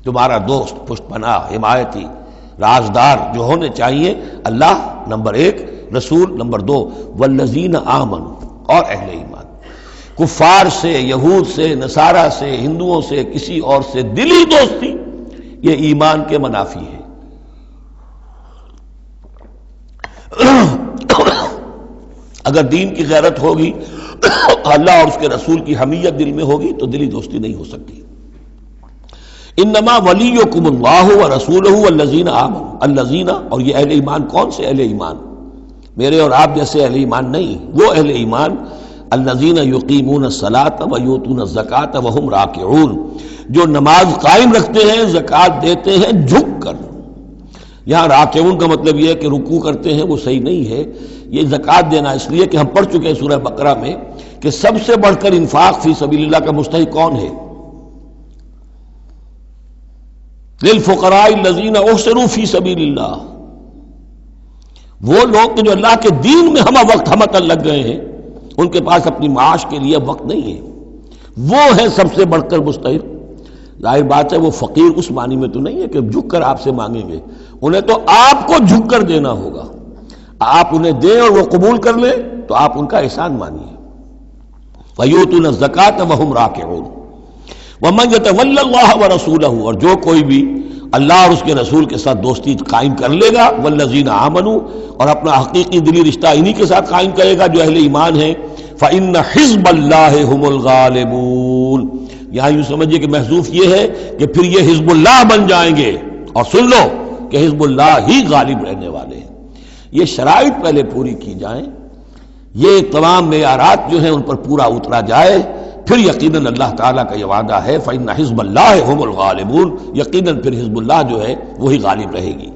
S1: تمہارا دوست، پشت پناہ، حمایتی، رازدار جو ہونے چاہیے اللہ نمبر ایک، رسول نمبر دو، والذین آمنوا، اور اہل ایمان۔ کفار سے، یہود سے، نصارہ سے، ہندوؤں سے، کسی اور سے دلی دوستی یہ ایمان کے منافی ہے۔ اگر دین کی غیرت ہوگی، اللہ اور اس کے رسول کی حمیت دل میں ہوگی تو دلی دوستی نہیں ہو سکتی۔ انما ولیکم اللہ ورسولہ والذین آمنوا، الذین، اور یہ اہل ایمان کون سے اہل ایمان؟ میرے اور آپ جیسے اہل ایمان نہیں، وہ اہل ایمان الذین یقیمون الصلاۃ ویؤتون الزکاۃ وہم راکعون، جو نماز قائم رکھتے ہیں، زکوٰۃ دیتے ہیں جھک کر۔ یہاں راکعون کا مطلب یہ ہے کہ رکوع کرتے ہیں، وہ صحیح نہیں ہے، یہ زکوٰۃ دینا اس لیے کہ ہم پڑھ چکے ہیں سورہ بقرہ میں کہ سب سے بڑھ کر انفاق فی سبیل اللہ کا مستحق کون ہے؟ للفقراء الذین احصروا فی سبیل اللہ، وہ لوگ کہ جو اللہ کے دین میں ہمہ وقت ہمہ لگ گئے ہیں، ان کے پاس اپنی معاش کے لیے وقت نہیں ہے، وہ ہے سب سے بڑھ کر مستحق۔ ظاہر بات ہے وہ فقیر اس معنی میں تو نہیں ہے کہ جھک کر آپ سے مانگیں گے، انہیں تو آپ کو جھک کر دینا ہوگا، آپ انہیں دیں اور وہ قبول کر لیں تو آپ ان کا احسان مانیے۔ وَيُؤْتُونَ الزَّكَاةَ وَهُمْ رَاكِعُونَ وَمَنْ يَتَوَلَّ اللَّهَ وَرَسُولَهُ، اور جو کوئی بھی اللہ اور اس کے رسول کے ساتھ دوستی قائم کر لے گا، وَالَّذِينَ آمَنُوا، اور اپنا حقیقی دلی رشتہ انہی کے ساتھ قائم کرے گا جو اہل ایمان ہیں، فَإِنَّ حِزْبَ اللَّهِ هُمُ الْغَالِبُونَ، یہاں یوں سمجھیے کہ محذوف یہ ہے کہ پھر یہ حزب اللہ بن جائیں گے، اور سن لو کہ حزب اللہ ہی غالب رہنے والے ہیں۔ یہ شرائط پہلے پوری کی جائیں، یہ تمام معیارات جو ہیں ان پر پورا اترا جائے، پھر یقیناً اللہ تعالیٰ کا یہ وعدہ ہے فَإِنَّ حِزْبَ اللَّهِ هُمُ الْغَالِبُونَ، یقیناً پھر حزب اللہ جو ہے وہی غالب رہے گی۔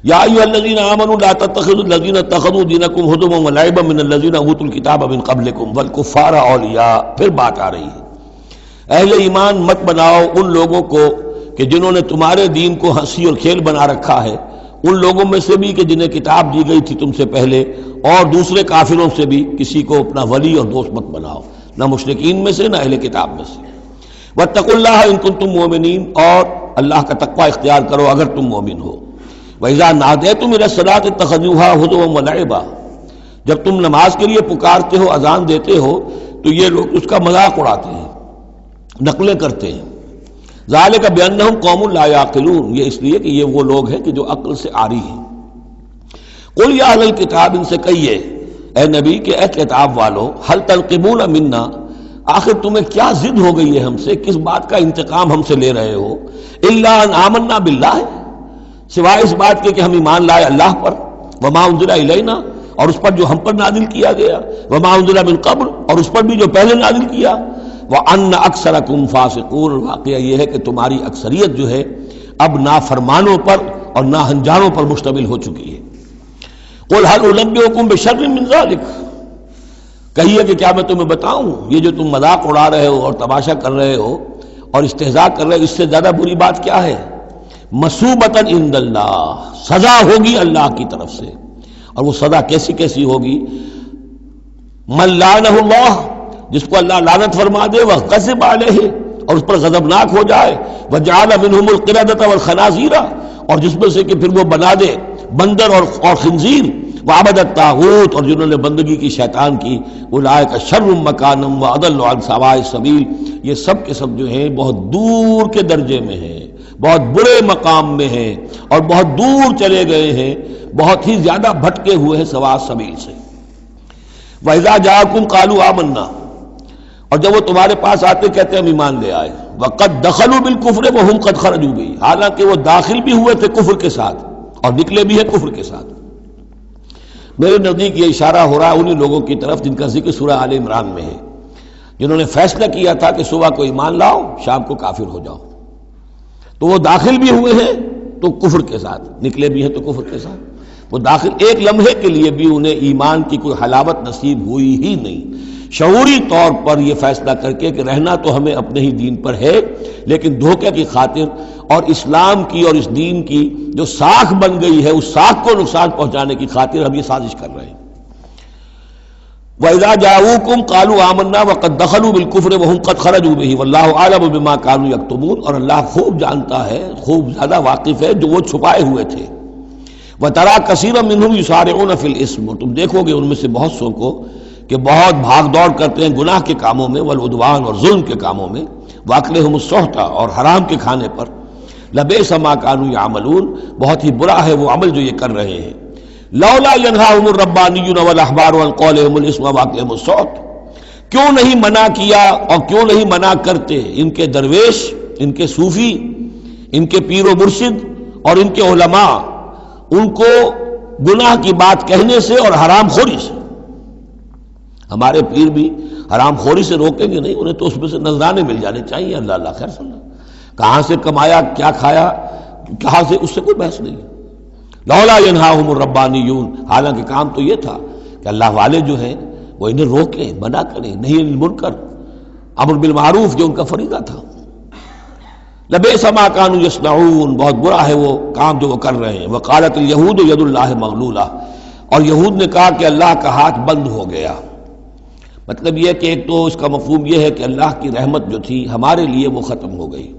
S1: یا ایھا الذین آمنوا لا تتخذوا الذین اتخذوا دینکم ہزوا ولعبا من الذین اوتوا الکتاب من قبلکم والکفار اولیاء، پھر بات آ رہی ہے، اہل ایمان مت بناؤ ان لوگوں کو کہ جنہوں نے تمہارے دین کو ہنسی اور کھیل بنا رکھا ہے، ان لوگوں میں سے بھی کہ جنہیں کتاب دی گئی تھی تم سے پہلے، اور دوسرے کافروں سے بھی کسی کو اپنا ولی اور دوست مت بناؤ، نہ مشرکین میں سے نہ اہل کتاب میں سے۔ واتقوا اللہ ان کنتم مؤمنین، اور اللہ کا تقوی اختیار کرو اگر تم مومن ہو۔ وَإِذَا نَادَيْتُمْ إِلَى الصَّلَاةِ اتَّخَذُوهَا هُزُوًا وَلَعِبًا، جب تم نماز کے لیے پکارتے ہو، اذان دیتے ہو، تو یہ لوگ اس کا مذاق اڑاتے ہیں، نقلیں کرتے ہیں۔ ذَلِكَ بِأَنَّهُمْ قَوْمٌ لَا يَعْقِلُونَ، یہ اس لیے کہ یہ وہ لوگ ہیں کہ جو عقل سے عاری ہیں۔ قُلْ يَا أَهْلَ الْكِتَابِ، ان سے کہیے اے نبی کہ اے کتاب والو، هَلْ تَنْقِمُونَ مِنَّا، آخر تمہیں کیا ضد ہو گئی ہے ہم سے، کس بات کا انتقام ہم سے لے رہے ہو؟ إِلَّا أَنْ آمَنَّا بِاللَّهِ، سوائے اس بات کے کہ ہم ایمان لائے اللہ پر، وما انزل الینا، اور اس پر جو ہم پر نازل کیا گیا، وما انزل من قبل، اور اس پر بھی جو پہلے نازل کیا، وَأَنَّ أَكْثَرَكُمْ فَاسِقُونَ، واقعہ یہ ہے کہ تمہاری اکثریت جو ہے اب نافرمانوں پر اور ناہنجاروں پر مشتمل ہو چکی ہے۔ قُلْ هَلْ أُنَبِّئُكُمْ بِشَرٍّ مِّن ذَلِكَ، کہیے کہ کیا میں تمہیں بتاؤں یہ جو تم مذاق اڑا رہے ہو اور تماشا کر رہے ہو اور استہزاء کر رہے ہو، اس سے زیادہ بری بات کیا ہے؟ مصوبۃ عند اللہ، سزا ہوگی اللہ کی طرف سے، اور وہ سزا کیسی کیسی ہوگی؟ من لعنہ اللہ، جس کو اللہ لعنت فرما دے، وغضب علیہ، اور اس پر غضبناک ہو جائے، وجعل منہم القردۃ والخنازیر، اور جس میں سے کہ پھر وہ بنا دے بندر اور خنزیر، وعبد الطاغوت، اور جنہوں نے بندگی کی شیطان کی، اولئک شر مکانا واضل عن سواء السبیل، یہ سب کے سب جو ہیں بہت دور کے درجے میں ہیں، بہت برے مقام میں ہیں، اور بہت دور چلے گئے ہیں، بہت ہی زیادہ بھٹکے ہوئے ہیں سواء السبیل سے۔ وَإِذَا جَاءَكُمْ قَالُوا آمَنَّا، اور جب وہ تمہارے پاس آتے کہتے ہیں ہم ایمان لے آئے، وَقَدْ دَخَلُوا بِالْكُفْرِ وَهُمْ قَدْ خَرَجُوا بِهِ، حالانکہ وہ داخل بھی ہوئے تھے کفر کے ساتھ اور نکلے بھی ہیں کفر کے ساتھ۔ میرے نزدیک یہ اشارہ ہو رہا ہے انہی لوگوں کی طرف جن کا ذکر سورہ آل عمران میں ہے، جنہوں نے فیصلہ کیا تھا کہ صبح کو ایمان لاؤ، شام کو کافر ہو جاؤ، تو وہ داخل بھی ہوئے ہیں تو کفر کے ساتھ، نکلے بھی ہیں تو کفر کے ساتھ۔ وہ داخل ایک لمحے کے لیے بھی انہیں ایمان کی کوئی حلاوت نصیب ہوئی ہی نہیں، شعوری طور پر یہ فیصلہ کر کے کہ رہنا تو ہمیں اپنے ہی دین پر ہے، لیکن دھوکے کی خاطر اور اسلام کی اور اس دین کی جو ساکھ بن گئی ہے اس ساکھ کو نقصان پہنچانے کی خاطر ہم یہ سازش کر رہے ہیں۔ وَإِذَا جَاءُوكُمْ قَالُوا آمَنَّا وَقَدْ دَخَلُوا بِالْكُفْرِ وَهُمْ قَدْ خَرَجُوا بِهِ وَاللَّهُ أَعْلَمُ بِمَا كَانُوا يَكْتُمُونَ، اور اللہ خوب جانتا ہے، خوب زیادہ واقف ہے جو وہ چھپائے ہوئے تھے۔ وَتَرَىٰ كَثِيرًا مِّنْهُمْ يُسَارِعُونَ فِي الْإِثْمِ، اور تم دیکھو گے ان میں سے بہت سو کو کہ بہت بھاگ دوڑ کرتے ہیں گناہ کے کاموں میں، والعدوان، اور ظلم کے کاموں میں، وَأَكْلِهِمُ السُّحْتَ، اور حرام کے کھانے پر، لَبِئْسَ مَا كَانُوا يَعْمَلُونَ، بہت ہی برا ہے وہ عمل جو یہ کر رہے ہیں۔ لولا ينهاهم الربانيون والاحبار عن قولهم الاثم واكلهم السحت، کیوں نہیں منع کیا اور کیوں نہیں منع کرتے ان کے درویش، ان کے صوفی، ان کے پیر و مرشد اور ان کے علماء ان کو گناہ کی بات کہنے سے اور حرام خوری سے۔ ہمارے پیر بھی حرام خوری سے روکیں گے نہیں، انہیں تو اس میں سے نذرانے مل جانے چاہیے، اللہ اللہ خیر صلی اللہ، کہاں سے کمایا، کیا کھایا، کہاں سے، اس سے کوئی بحث نہیں۔ لولا ینہاہم الربانیون، حالانکہ کام تو یہ تھا کہ اللہ والے جو ہیں وہ انہیں روکیں، منع کریں، نہیں المنکر، امر بالمعروف جو ان کا فریضہ تھا۔ لبئس ما کانوا یصنعون، بہت برا ہے وہ کام جو وہ کر رہے ہیں۔ وقالت الیہود ید اللہ مغلولہ، اور یہود نے کہا کہ اللہ کا ہاتھ بند ہو گیا۔ مطلب یہ کہ ایک تو اس کا مفہوم یہ ہے کہ اللہ کی رحمت جو تھی ہمارے لیے وہ ختم ہو گئی،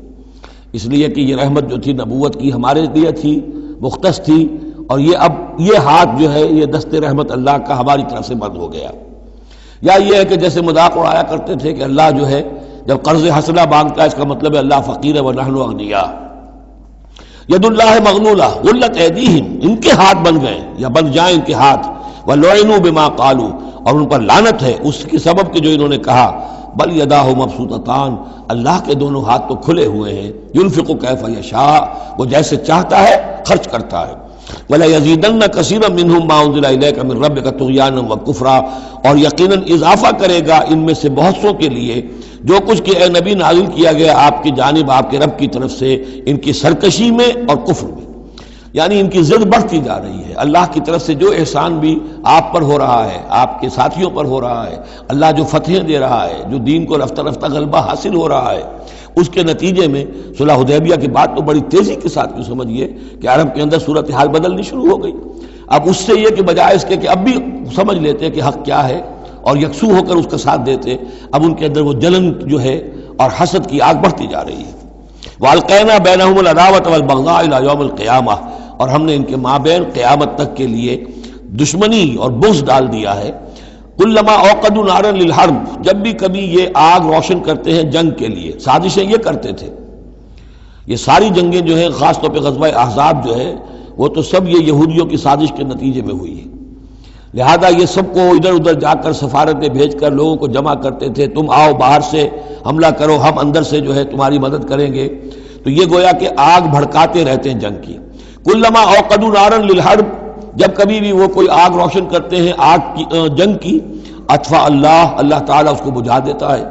S1: اس لیے کہ یہ رحمت جو تھی نبوت کی ہمارے لیے تھی، مختص تھی، اور یہ اب یہ ہاتھ جو ہے یہ دست رحمت اللہ کا ہماری طرف سے بند ہو گیا۔ یا یہ ہے کہ جیسے مذاق اڑایا کرتے تھے کہ اللہ جو ہے جب قرض حسنہ مانگتا ہے اس کا مطلب ہے اللہ فقیر ہے ونحن اغنیاء۔ ید اللہ مغلولہ غلت ایدیہم، ان کے ہاتھ بن گئے یا بن جائیں ان کے ہاتھ، وَلُعِنُوا بِمَا قَالُوا، اور ان پر لعنت ہے اس کے سبب کہ جو انہوں نے کہا، بل یداہ مبسوطتان، اللہ کے دونوں ہاتھ تو کھلے ہوئے ہیں، ينفق کیف یشاء، وہ جیسے چاہتا ہے خرچ کرتا ہے۔ وَلَيَزِيدَنَّ كَثِيرًا مِّنْهُم مَّا أُنزِلَ إِلَيْكَ مِن رَّبِّكَ طُغْيَانًا وَكُفْرًا، اور یقیناً اضافہ کرے گا ان میں سے بہت سو کے لیے جو کچھ کہ اے نبی نازل کیا گیا آپ کی جانب آپ کے رب کی طرف سے، ان کی سرکشی میں اور کفر میں، یعنی ان کی ضد بڑھتی جا رہی ہے۔ اللہ کی طرف سے جو احسان بھی آپ پر ہو رہا ہے، آپ کے ساتھیوں پر ہو رہا ہے، اللہ جو فتحیں دے رہا ہے، جو دین کو رفتہ رفتہ غلبہ حاصل ہو رہا ہے، اس کے نتیجے میں صلح حدیبیہ کے بعد تو بڑی تیزی کے ساتھ یہ سمجھیے کہ عرب کے اندر صورتحال بدلنی شروع ہو گئی۔ اب اس سے یہ کہ بجائے اس کے کہ اب بھی سمجھ لیتے کہ حق کیا ہے اور یکسو ہو کر اس کا ساتھ دیتے، اب ان کے اندر وہ جلن جو ہے اور حسد کی آگ بڑھتی جا رہی ہے۔ وَأَلْقَيْنَا بَيْنَهُمُ الْعَدَاوَةَ وَالْبَغْضَاءَ إِلَىٰ يَوْمِ الْقِيَامَةِ، اور ہم نے ان کے مابین قیامت تک کے لیے دشمنی اور بغض ڈال دیا ہے۔ کلما اوقدوا نارا للحرب، جب بھی کبھی یہ آگ روشن کرتے ہیں جنگ کے لیے، سازشیں یہ کرتے تھے۔ یہ ساری جنگیں جو ہیں خاص طور پہ غزوہ احزاب جو ہے وہ تو سب یہ یہودیوں کی سازش کے نتیجے میں ہوئی ہے، لہذا یہ سب کو ادھر ادھر جا کر سفارتیں بھیج کر لوگوں کو جمع کرتے تھے، تم آؤ باہر سے حملہ کرو، ہم اندر سے جو ہے تمہاری مدد کریں گے۔ تو یہ گویا کہ آگ بھڑکاتے رہتے ہیں جنگ کی۔ کلما اوقدوا نارا للحرب، جب کبھی بھی وہ کوئی آگ روشن کرتے ہیں آگ کی جنگ کی، اطفا اللہ، اللہ تعالیٰ اس کو بجھا دیتا ہے۔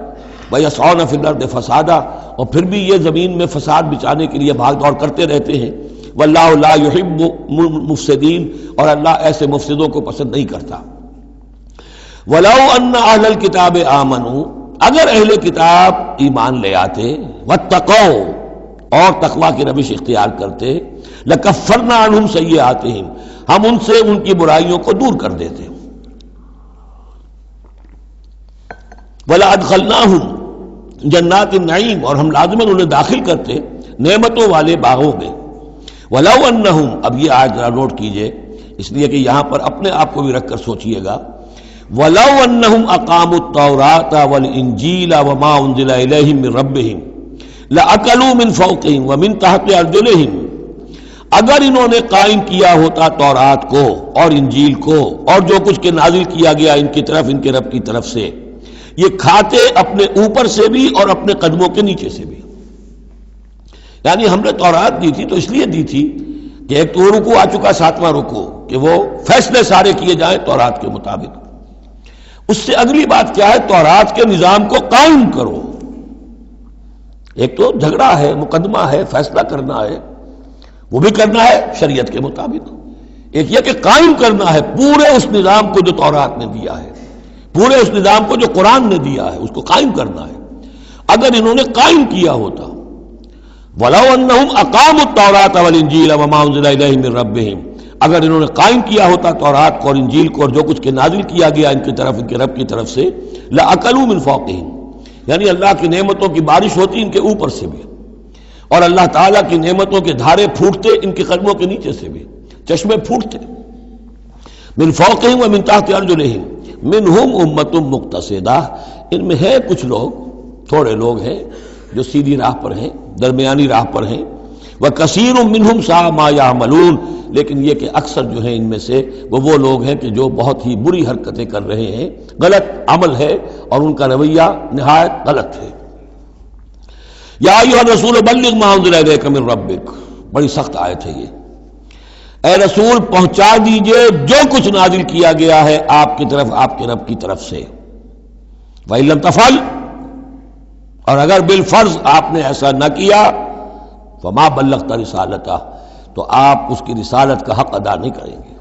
S1: وَيَسْعَوْنَ فِي الْأَرْضِ فَسَادًا، اور پھر بھی یہ زمین میں فساد بچانے کے لیے بھاگ دوڑ کرتے رہتے ہیں. وَاللَّهُ لَا يُحِبُّ الْمُفْسِدِينَ، اور اللہ ایسے مفسدوں کو پسند نہیں کرتا. وَلَوْ أَنَّ أَهْلَ الْكِتَابِ آمَنُوا، اگر اہل کتاب ایمان لے آتے، وَاتَّقَوْا، اور تقوی کی روش اختیار کرتے، لَكَفَّرْنَا عَنْهُمْ سَيِّئَاتِهِمْ، ہم ان سے ان کی برائیوں کو دور کر دیتے. وَلَأَدْخَلْنَاهُمْ جنات النعیم، اور ہم لازماً انہیں داخل کرتے نعمتوں والے باغوں میں. وَلَوْ أَنَّهُمْ، اب یہ آیت ذرا نوٹ کیجئے اس لیے کہ یہاں پر اپنے آپ کو بھی رکھ کر سوچئے گا. وَلَوْ أَنَّهُمْ أَقَامُوا التَّوْرَاةَ وَالْإِنْجِيلَ وَمَا أُنزِلَ إِلَيْهِمْ مِنْ رَبِّهِمْ لَأَكَلُوا مِنْ فَوْقِهِمْ وَمِنْ تَحْتِ أَرْجُلِهِمْ، اگر انہوں نے قائم کیا ہوتا تورات کو اور انجیل کو اور جو کچھ کے نازل کیا گیا ان کی طرف، ان کے رب کی طرف سے، یہ کھاتے اپنے اوپر سے بھی اور اپنے قدموں کے نیچے سے بھی. یعنی ہم نے تورات دی تھی تو اس لیے دی تھی کہ ایک تو رکوع آ چکا 7واں رکوع، کہ وہ فیصلے سارے کیے جائیں تورات کے مطابق. اس سے اگلی بات کیا ہے؟ تورات کے نظام کو قائم کرو. ایک تو جھگڑا ہے، مقدمہ ہے، فیصلہ کرنا ہے، وہ بھی کرنا ہے شریعت کے مطابق. ایک یہ کہ قائم کرنا ہے پورے اس نظام کو جو تورات نے دیا ہے، پورے اس نظام کو جو قرآن نے دیا ہے، اس کو قائم کرنا ہے. اگر انہوں نے قائم کیا ہوتا، وَلَوْ أَنَّهُمْ أَقَامُوا التَّوْرَاةَ وَالْإِنْجِيلَ وَمَا أُنزِلَ إِلَيْهِمْ مِنْ رَبِّهِمْ، اگر انہوں نے قائم کیا ہوتا تورات کو اور انجیل کو اور جو کچھ کے نازل کیا گیا ان کی طرف، ان کے رب کی طرف سے، لَأَكَلُوا مِنْ فَوْقِهِمْ، یعنی اللہ کی نعمتوں کی بارش ہوتی ان کے اوپر سے بھی، اور اللہ تعالیٰ کی نعمتوں کے دھارے پھوٹتے ان کے قدموں کے نیچے سے بھی، چشمے پھوٹتے. مِنْ فَوْقِهِمْ وَمِنْ تَحْتِ أَرْجُلِهِمْ مِنْهُمْ أُمَّةٌ مُقْتَصِدَةٌ، ان میں ہے کچھ لوگ، تھوڑے لوگ ہیں جو سیدھی راہ پر ہیں، درمیانی راہ پر ہیں. وَكَثِيرٌ مِّنْهُمْ سَاءَ مَا يَعْمَلُونَ، لیکن یہ کہ اکثر جو ہیں ان میں سے وہ لوگ ہیں کہ جو بہت ہی بری حرکتیں کر رہے ہیں، غلط عمل ہے اور ان کا رویہ نہایت غلط ہے. یا ایھا الرسول بلغ ما انزل الیک من ربک، بڑی سخت آیت ہے یہ. اے رسول پہنچا دیجئے جو کچھ نازل کیا گیا ہے آپ کی طرف، آپ کے رب کی طرف سے. وَإِن لَّمْ تَفْعَلْ، اور اگر بالفرض آپ نے ایسا نہ کیا، فَمَا بَلَّغْتَ رِسَالَتَهُ، تو آپ اس کی رسالت کا حق ادا نہیں کریں گے.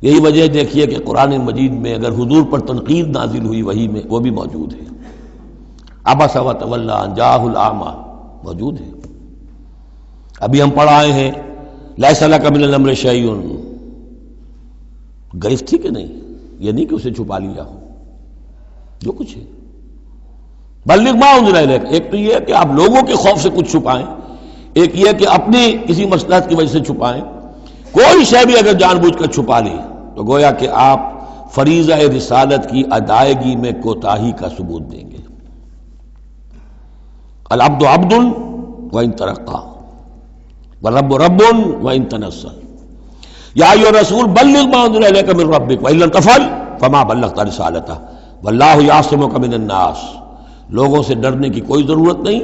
S1: یہی وجہ دیکھیے کہ قرآن مجید میں اگر حضور پر تنقید نازل ہوئی وحی میں، وہ بھی موجود ہے. عَبَسَ وَتَوَلَّىٰ أَن جَاءَهُ الْأَعْمَىٰ موجود ہے. ابھی ہم پڑھ آئے ہیں لَيْسَ لَكَ مِنَ الْأَمْرِ شَيْءٌ، گرفت تھی کہ نہیں؟ یہ نہیں کہ اسے چھپا لیا ہو، جو کچھ ہے. بلغ ما انزل الیک، ایک تو یہ ہے کہ آپ لوگوں کے خوف سے کچھ چھپائیں، ایک یہ کہ اپنی کسی مصلحت کی وجہ سے چھپائیں. کوئی شے بھی اگر جان بوجھ کر چھپا لی تو گویا کہ آپ فریضہ رسالت کی ادائیگی میں کوتاہی کا ثبوت دیں گے. العبد عبد وان ترقى والرب رب وان تنزل. یا ایھا الرسول بلغ ما انزل الیک من ربک وان لم تفعل فما بلغت رسالتہ واللہ یعصمک من الناس. لوگوں سے ڈرنے کی کوئی ضرورت نہیں،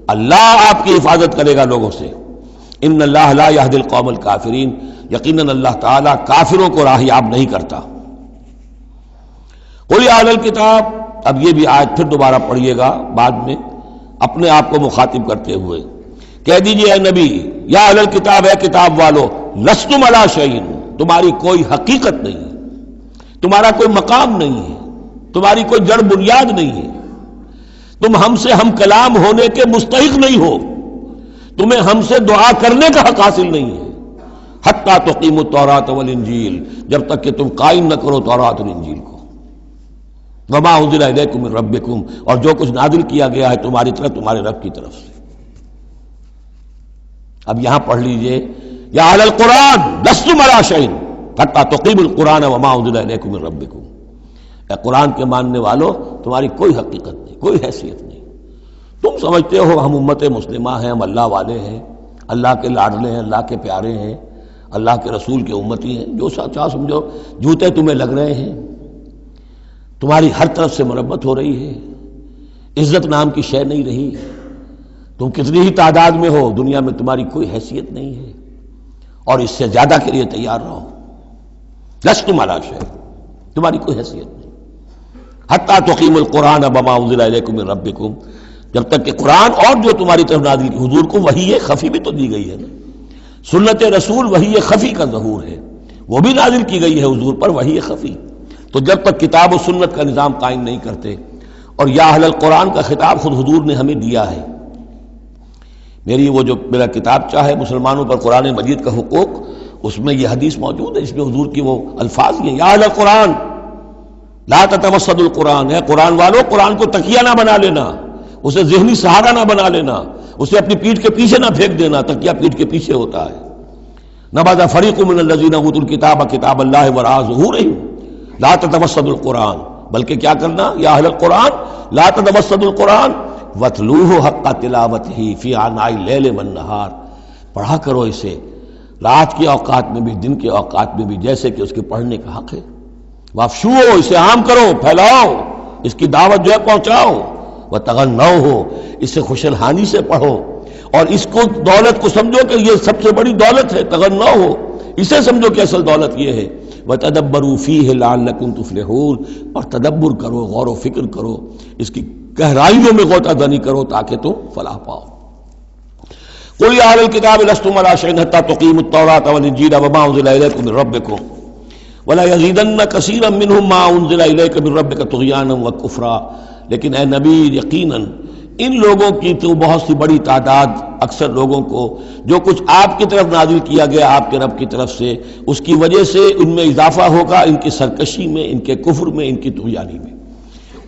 S1: اللہ آپ کی حفاظت کرے گا لوگوں سے. ان اللہ لا یہدی القوم الکافرین، یقیناً اللہ تعالیٰ کافروں کو راہیاب نہیں کرتا. قل یا اہل الکتاب، اب یہ بھی آیت پھر دوبارہ پڑھیے گا بعد میں اپنے آپ کو مخاطب کرتے ہوئے. کہہ دیجئے اے نبی، یا اہل الکتاب، اے کتاب والو، لستم علی شیء، تمہاری کوئی حقیقت نہیں ہے، تمہارا کوئی مقام نہیں ہے، تمہاری کوئی جڑ بنیاد نہیں ہے، تم ہم سے ہم کلام ہونے کے مستحق نہیں ہو، تمہیں ہم سے دعا کرنے کا حق حاصل نہیں ہے. حتیٰ تقیموا التوراۃ والانجیل، جب تک کہ تم قائم نہ کرو تورات اور انجیل کو. وما انزل الیکم من ربکم، اور جو کچھ نازل کیا گیا ہے تمہاری طرف، تمہارے رب کی طرف سے. اب یہاں پڑھ لیجئے یا اہل القرآن لستم علی شیء حتیٰ تقیموا القرآن وما انزل الیکم من ربکم. اے قرآن کے ماننے والو، تمہاری کوئی حقیقت نہیں، کوئی حیثیت نہیں. تم سمجھتے ہو ہم امت مسلمہ ہیں، ہم اللہ والے ہیں، اللہ کے لاڈلے ہیں، اللہ کے پیارے ہیں، اللہ کے رسول کے امتی ہیں، جو چاہو سمجھو. جوتے تمہیں لگ رہے ہیں، تمہاری ہر طرف سے مرمت ہو رہی ہے، عزت نام کی شے نہیں رہی. تم کتنی ہی تعداد میں ہو، دنیا میں تمہاری کوئی حیثیت نہیں ہے، اور اس سے زیادہ کے لیے تیار رہو. لستم علی شیء، تمہاری کوئی حیثیت نہیں. حتی تقیم القرآن بما انزل الیکم من ربکم، جب تک کہ قرآن اور جو تمہاری طرف نازل کی، حضور کو وحی خفی بھی تو دی گئی ہے نا، سنت رسول وحی خفی کا ظہور ہے، وہ بھی نازل کی گئی ہے حضور پر وحی خفی۔ تو جب تک کتاب و سنت کا نظام قائم نہیں کرتے، اور یا اہل القرآن کا خطاب خود حضور نے ہمیں دیا ہے۔ میرا کتاب چاہے مسلمانوں پر قرآن مجید کا حقوق، اس میں یہ حدیث موجود ہے، اس میں حضور کی وہ الفاظ ہیں، یا اہل القرآن لا تتوسدوا القرآن، ہے قرآن والو قرآن کو تکیہ نہ بنا لینا، اسے ذہنی سہارا نہ بنا لینا، اسے اپنی پیٹھ کے پیچھے نہ پھینک دینا، تکیہ پیٹھ کے پیچھے ہوتا ہے۔ نبذ فریق من الذین اوتوا الکتاب کتاب اللہ وراء ظہورہم لا تتوسدوا القرآن، بلکہ کیا کرنا، یا اہل القرآن لا تتوسدوا القرآن واتلوہ حق تلاوتہ فی آناء اللیل والنہار، پڑھا کرو اسے رات کے اوقات میں بھی دن کے اوقات میں بھی جیسے کہ اس کے پڑھنے کا حق ہے۔ وافشوہ، اسے عام کرو، پھیلاؤ، اس کی دعوت جو ہے پہنچاؤ، وتغنوہ، اسے خوش الحانی سے پڑھو، اور اس کو دولت کو سمجھو کہ یہ سب سے بڑی دولت ہے، تغنوہ، اسے سمجھو کہ اصل دولت یہ ہے۔ وتدبروا فیہ لعلکم تفلحون، اور تدبر کرو، غور و فکر کرو، اس کی گہرائیوں میں غوطہ زنی کرو تاکہ تم فلاح پاؤ۔ قل یا اہل الکتاب لستم علی شیء حتی تقیموا التوراۃ والانجیل وما انزل الیکم من ربکم ولا یزیدن کثیرا منہم ما انزل الیک من ربک طغیانا وکفرا، لیکن اے نبی یقیناً ان لوگوں کی تو بہت سی بڑی تعداد، اکثر لوگوں کو جو کچھ آپ کی طرف نازل کیا گیا آپ کے رب کی طرف سے، اس کی وجہ سے ان میں اضافہ ہوگا، ان کی سرکشی میں، ان کے کفر میں، ان کی طغیانی میں،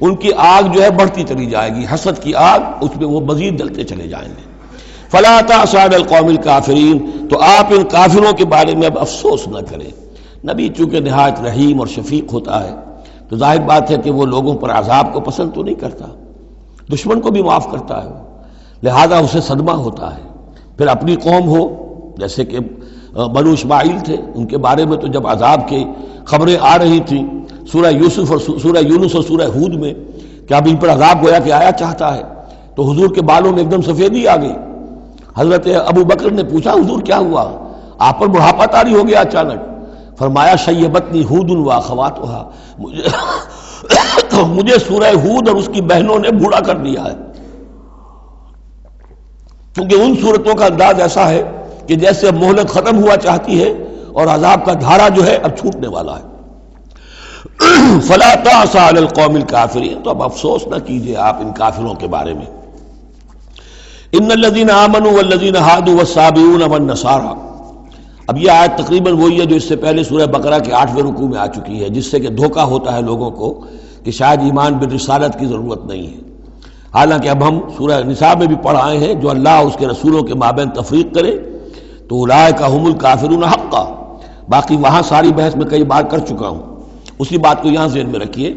S1: ان کی آگ جو ہے بڑھتی چلی جائے گی، حسد کی آگ، اس میں وہ مزید جلتے چلے جائیں گے۔ فلا تأس علی القوم الکافرین، تو آپ ان کافروں کے بارے میں اب افسوس نہ کریں۔ نبی چونکہ نہایت رحیم اور شفیق ہوتا ہے تو ظاہر بات ہے کہ وہ لوگوں پر عذاب کو پسند تو نہیں کرتا، دشمن کو بھی معاف کرتا ہے، لہذا اسے صدمہ ہوتا ہے۔ پھر اپنی قوم ہو، جیسے کہ بنو اسماعیل تھے، ان کے بارے میں تو جب عذاب کی خبریں آ رہی تھیں سورہ یوسف اور سورہ یونس اور سورہ ہود میں کہ اب ان پر عذاب گویا کہ آیا چاہتا ہے، تو حضور کے بالوں میں ایک دم سفیدی آ گئی۔ حضرت ابو بکر نے پوچھا حضور کیا ہوا، آپ پر بڑھاپا طاری ہو گیا اچانک؟ فرمایا شیبتنی ہود و اخواتھا، مجھے سورہ ہود اور اس کی بہنوں نے بوڑھا کر دیا ہے، کیونکہ ان صورتوں کا انداز ایسا ہے کہ جیسے اب مہلت ختم ہوا چاہتی ہے اور عذاب کا دھارا جو ہے اب چھوٹنے والا ہے۔ فلا تأس علی القوم الکافرین، تو اب افسوس نہ کیجئے آپ ان کافروں کے بارے میں۔ ان الذین آمنوا والذین ہادوا والصابئون والنصارى، اب یہ آیت تقریباً وہی ہے جو اس سے پہلے سورہ بقرہ کے 8ویں رکوع میں آ چکی ہے، جس سے کہ دھوکہ ہوتا ہے لوگوں کو کہ شاید ایمان بالرسالت کی ضرورت نہیں ہے، حالانکہ اب ہم سورہ نساء میں بھی پڑھ آئے ہیں جو اللہ اس کے رسولوں کے مابین تفریق کرے تو اولئک هم الکافرون حقا۔ باقی وہاں ساری بحث میں کئی بار کر چکا ہوں، اسی بات کو یہاں ذہن میں رکھیے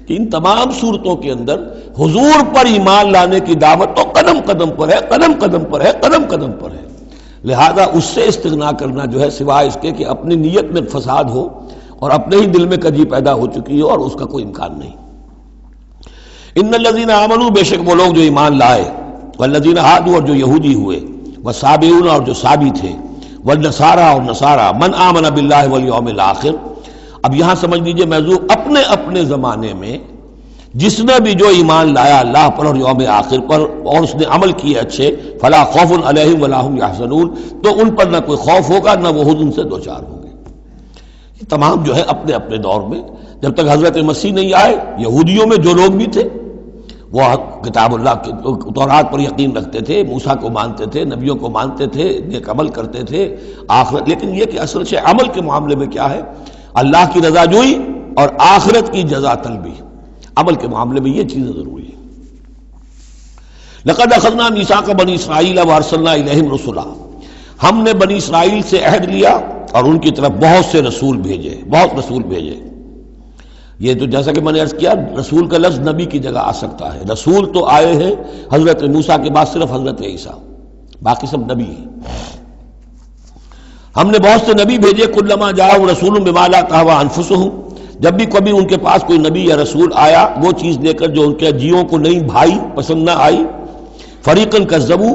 S1: کہ ان تمام صورتوں کے اندر حضور پر ایمان لانے کی دعوت تو قدم قدم پر ہے، قدم قدم پر ہے، قدم قدم پر ہے، لہذا اس سے استغنا کرنا جو ہے سوائے اس کے کہ اپنی نیت میں فساد ہو اور اپنے ہی دل میں کجی پیدا ہو چکی ہو، اور اس کا کوئی امکان نہیں۔ ان الذین آمنوا، بے شک وہ لوگ جو ایمان لائے، والذین ہادوا، اور جو یہودی ہوئے، والصابئون، اور جو صابی تھے، والنصارى، اور نصارى، من آمن باللہ والیوم الآخر۔ اب یہاں سمجھ لیجئے موضوع اپنے اپنے زمانے میں جس نے بھی جو ایمان لایا اللہ پر اور یوم آخر پر اور اس نے عمل کیے اچھے، فلا خوف علیہم ولا هم یحزنون، تو ان پر نہ کوئی خوف ہوگا نہ وہ حزن سے دوچار ہوں گے۔ یہ تمام جو ہے اپنے اپنے دور میں، جب تک حضرت مسیح نہیں آئے، یہودیوں میں جو لوگ بھی تھے وہ کتاب اللہ کے تورات پر یقین رکھتے تھے، موسیٰ کو مانتے تھے، نبیوں کو مانتے تھے، نیک عمل کرتے تھے آخرت، لیکن یہ کہ اصل سے عمل کے معاملے میں کیا ہے، اللہ کی رضا جوئی اور آخرت کی جزا طلبی، عمل کے معاملے میں یہ چیزیں ضروری ہیں۔ لقد اخذنا میثاق بنی اسرائیل وارسلنا الیہم رسلا، ہم نے بنی اسرائیل سے عہد لیا اور ان کی طرف بہت سے رسول بھیجے، بہت رسول بھیجے۔ یہ تو جیسا کہ میں نے عرض کیا، رسول کا لفظ نبی کی جگہ آ سکتا ہے، رسول تو آئے ہیں حضرت موسیٰ کے بعد صرف حضرت عیسیٰ، باقی سب نبی ہیں۔ ہم نے بہت سے نبی بھیجے، کلما جاءہم رسول بما لا تہوی انفسہم، جب بھی کبھی ان کے پاس کوئی نبی یا رسول آیا وہ چیز لے کر جو ان کے جیوں کو نہیں بھائی، پسند نہ آئی، فریقاً کذبوا،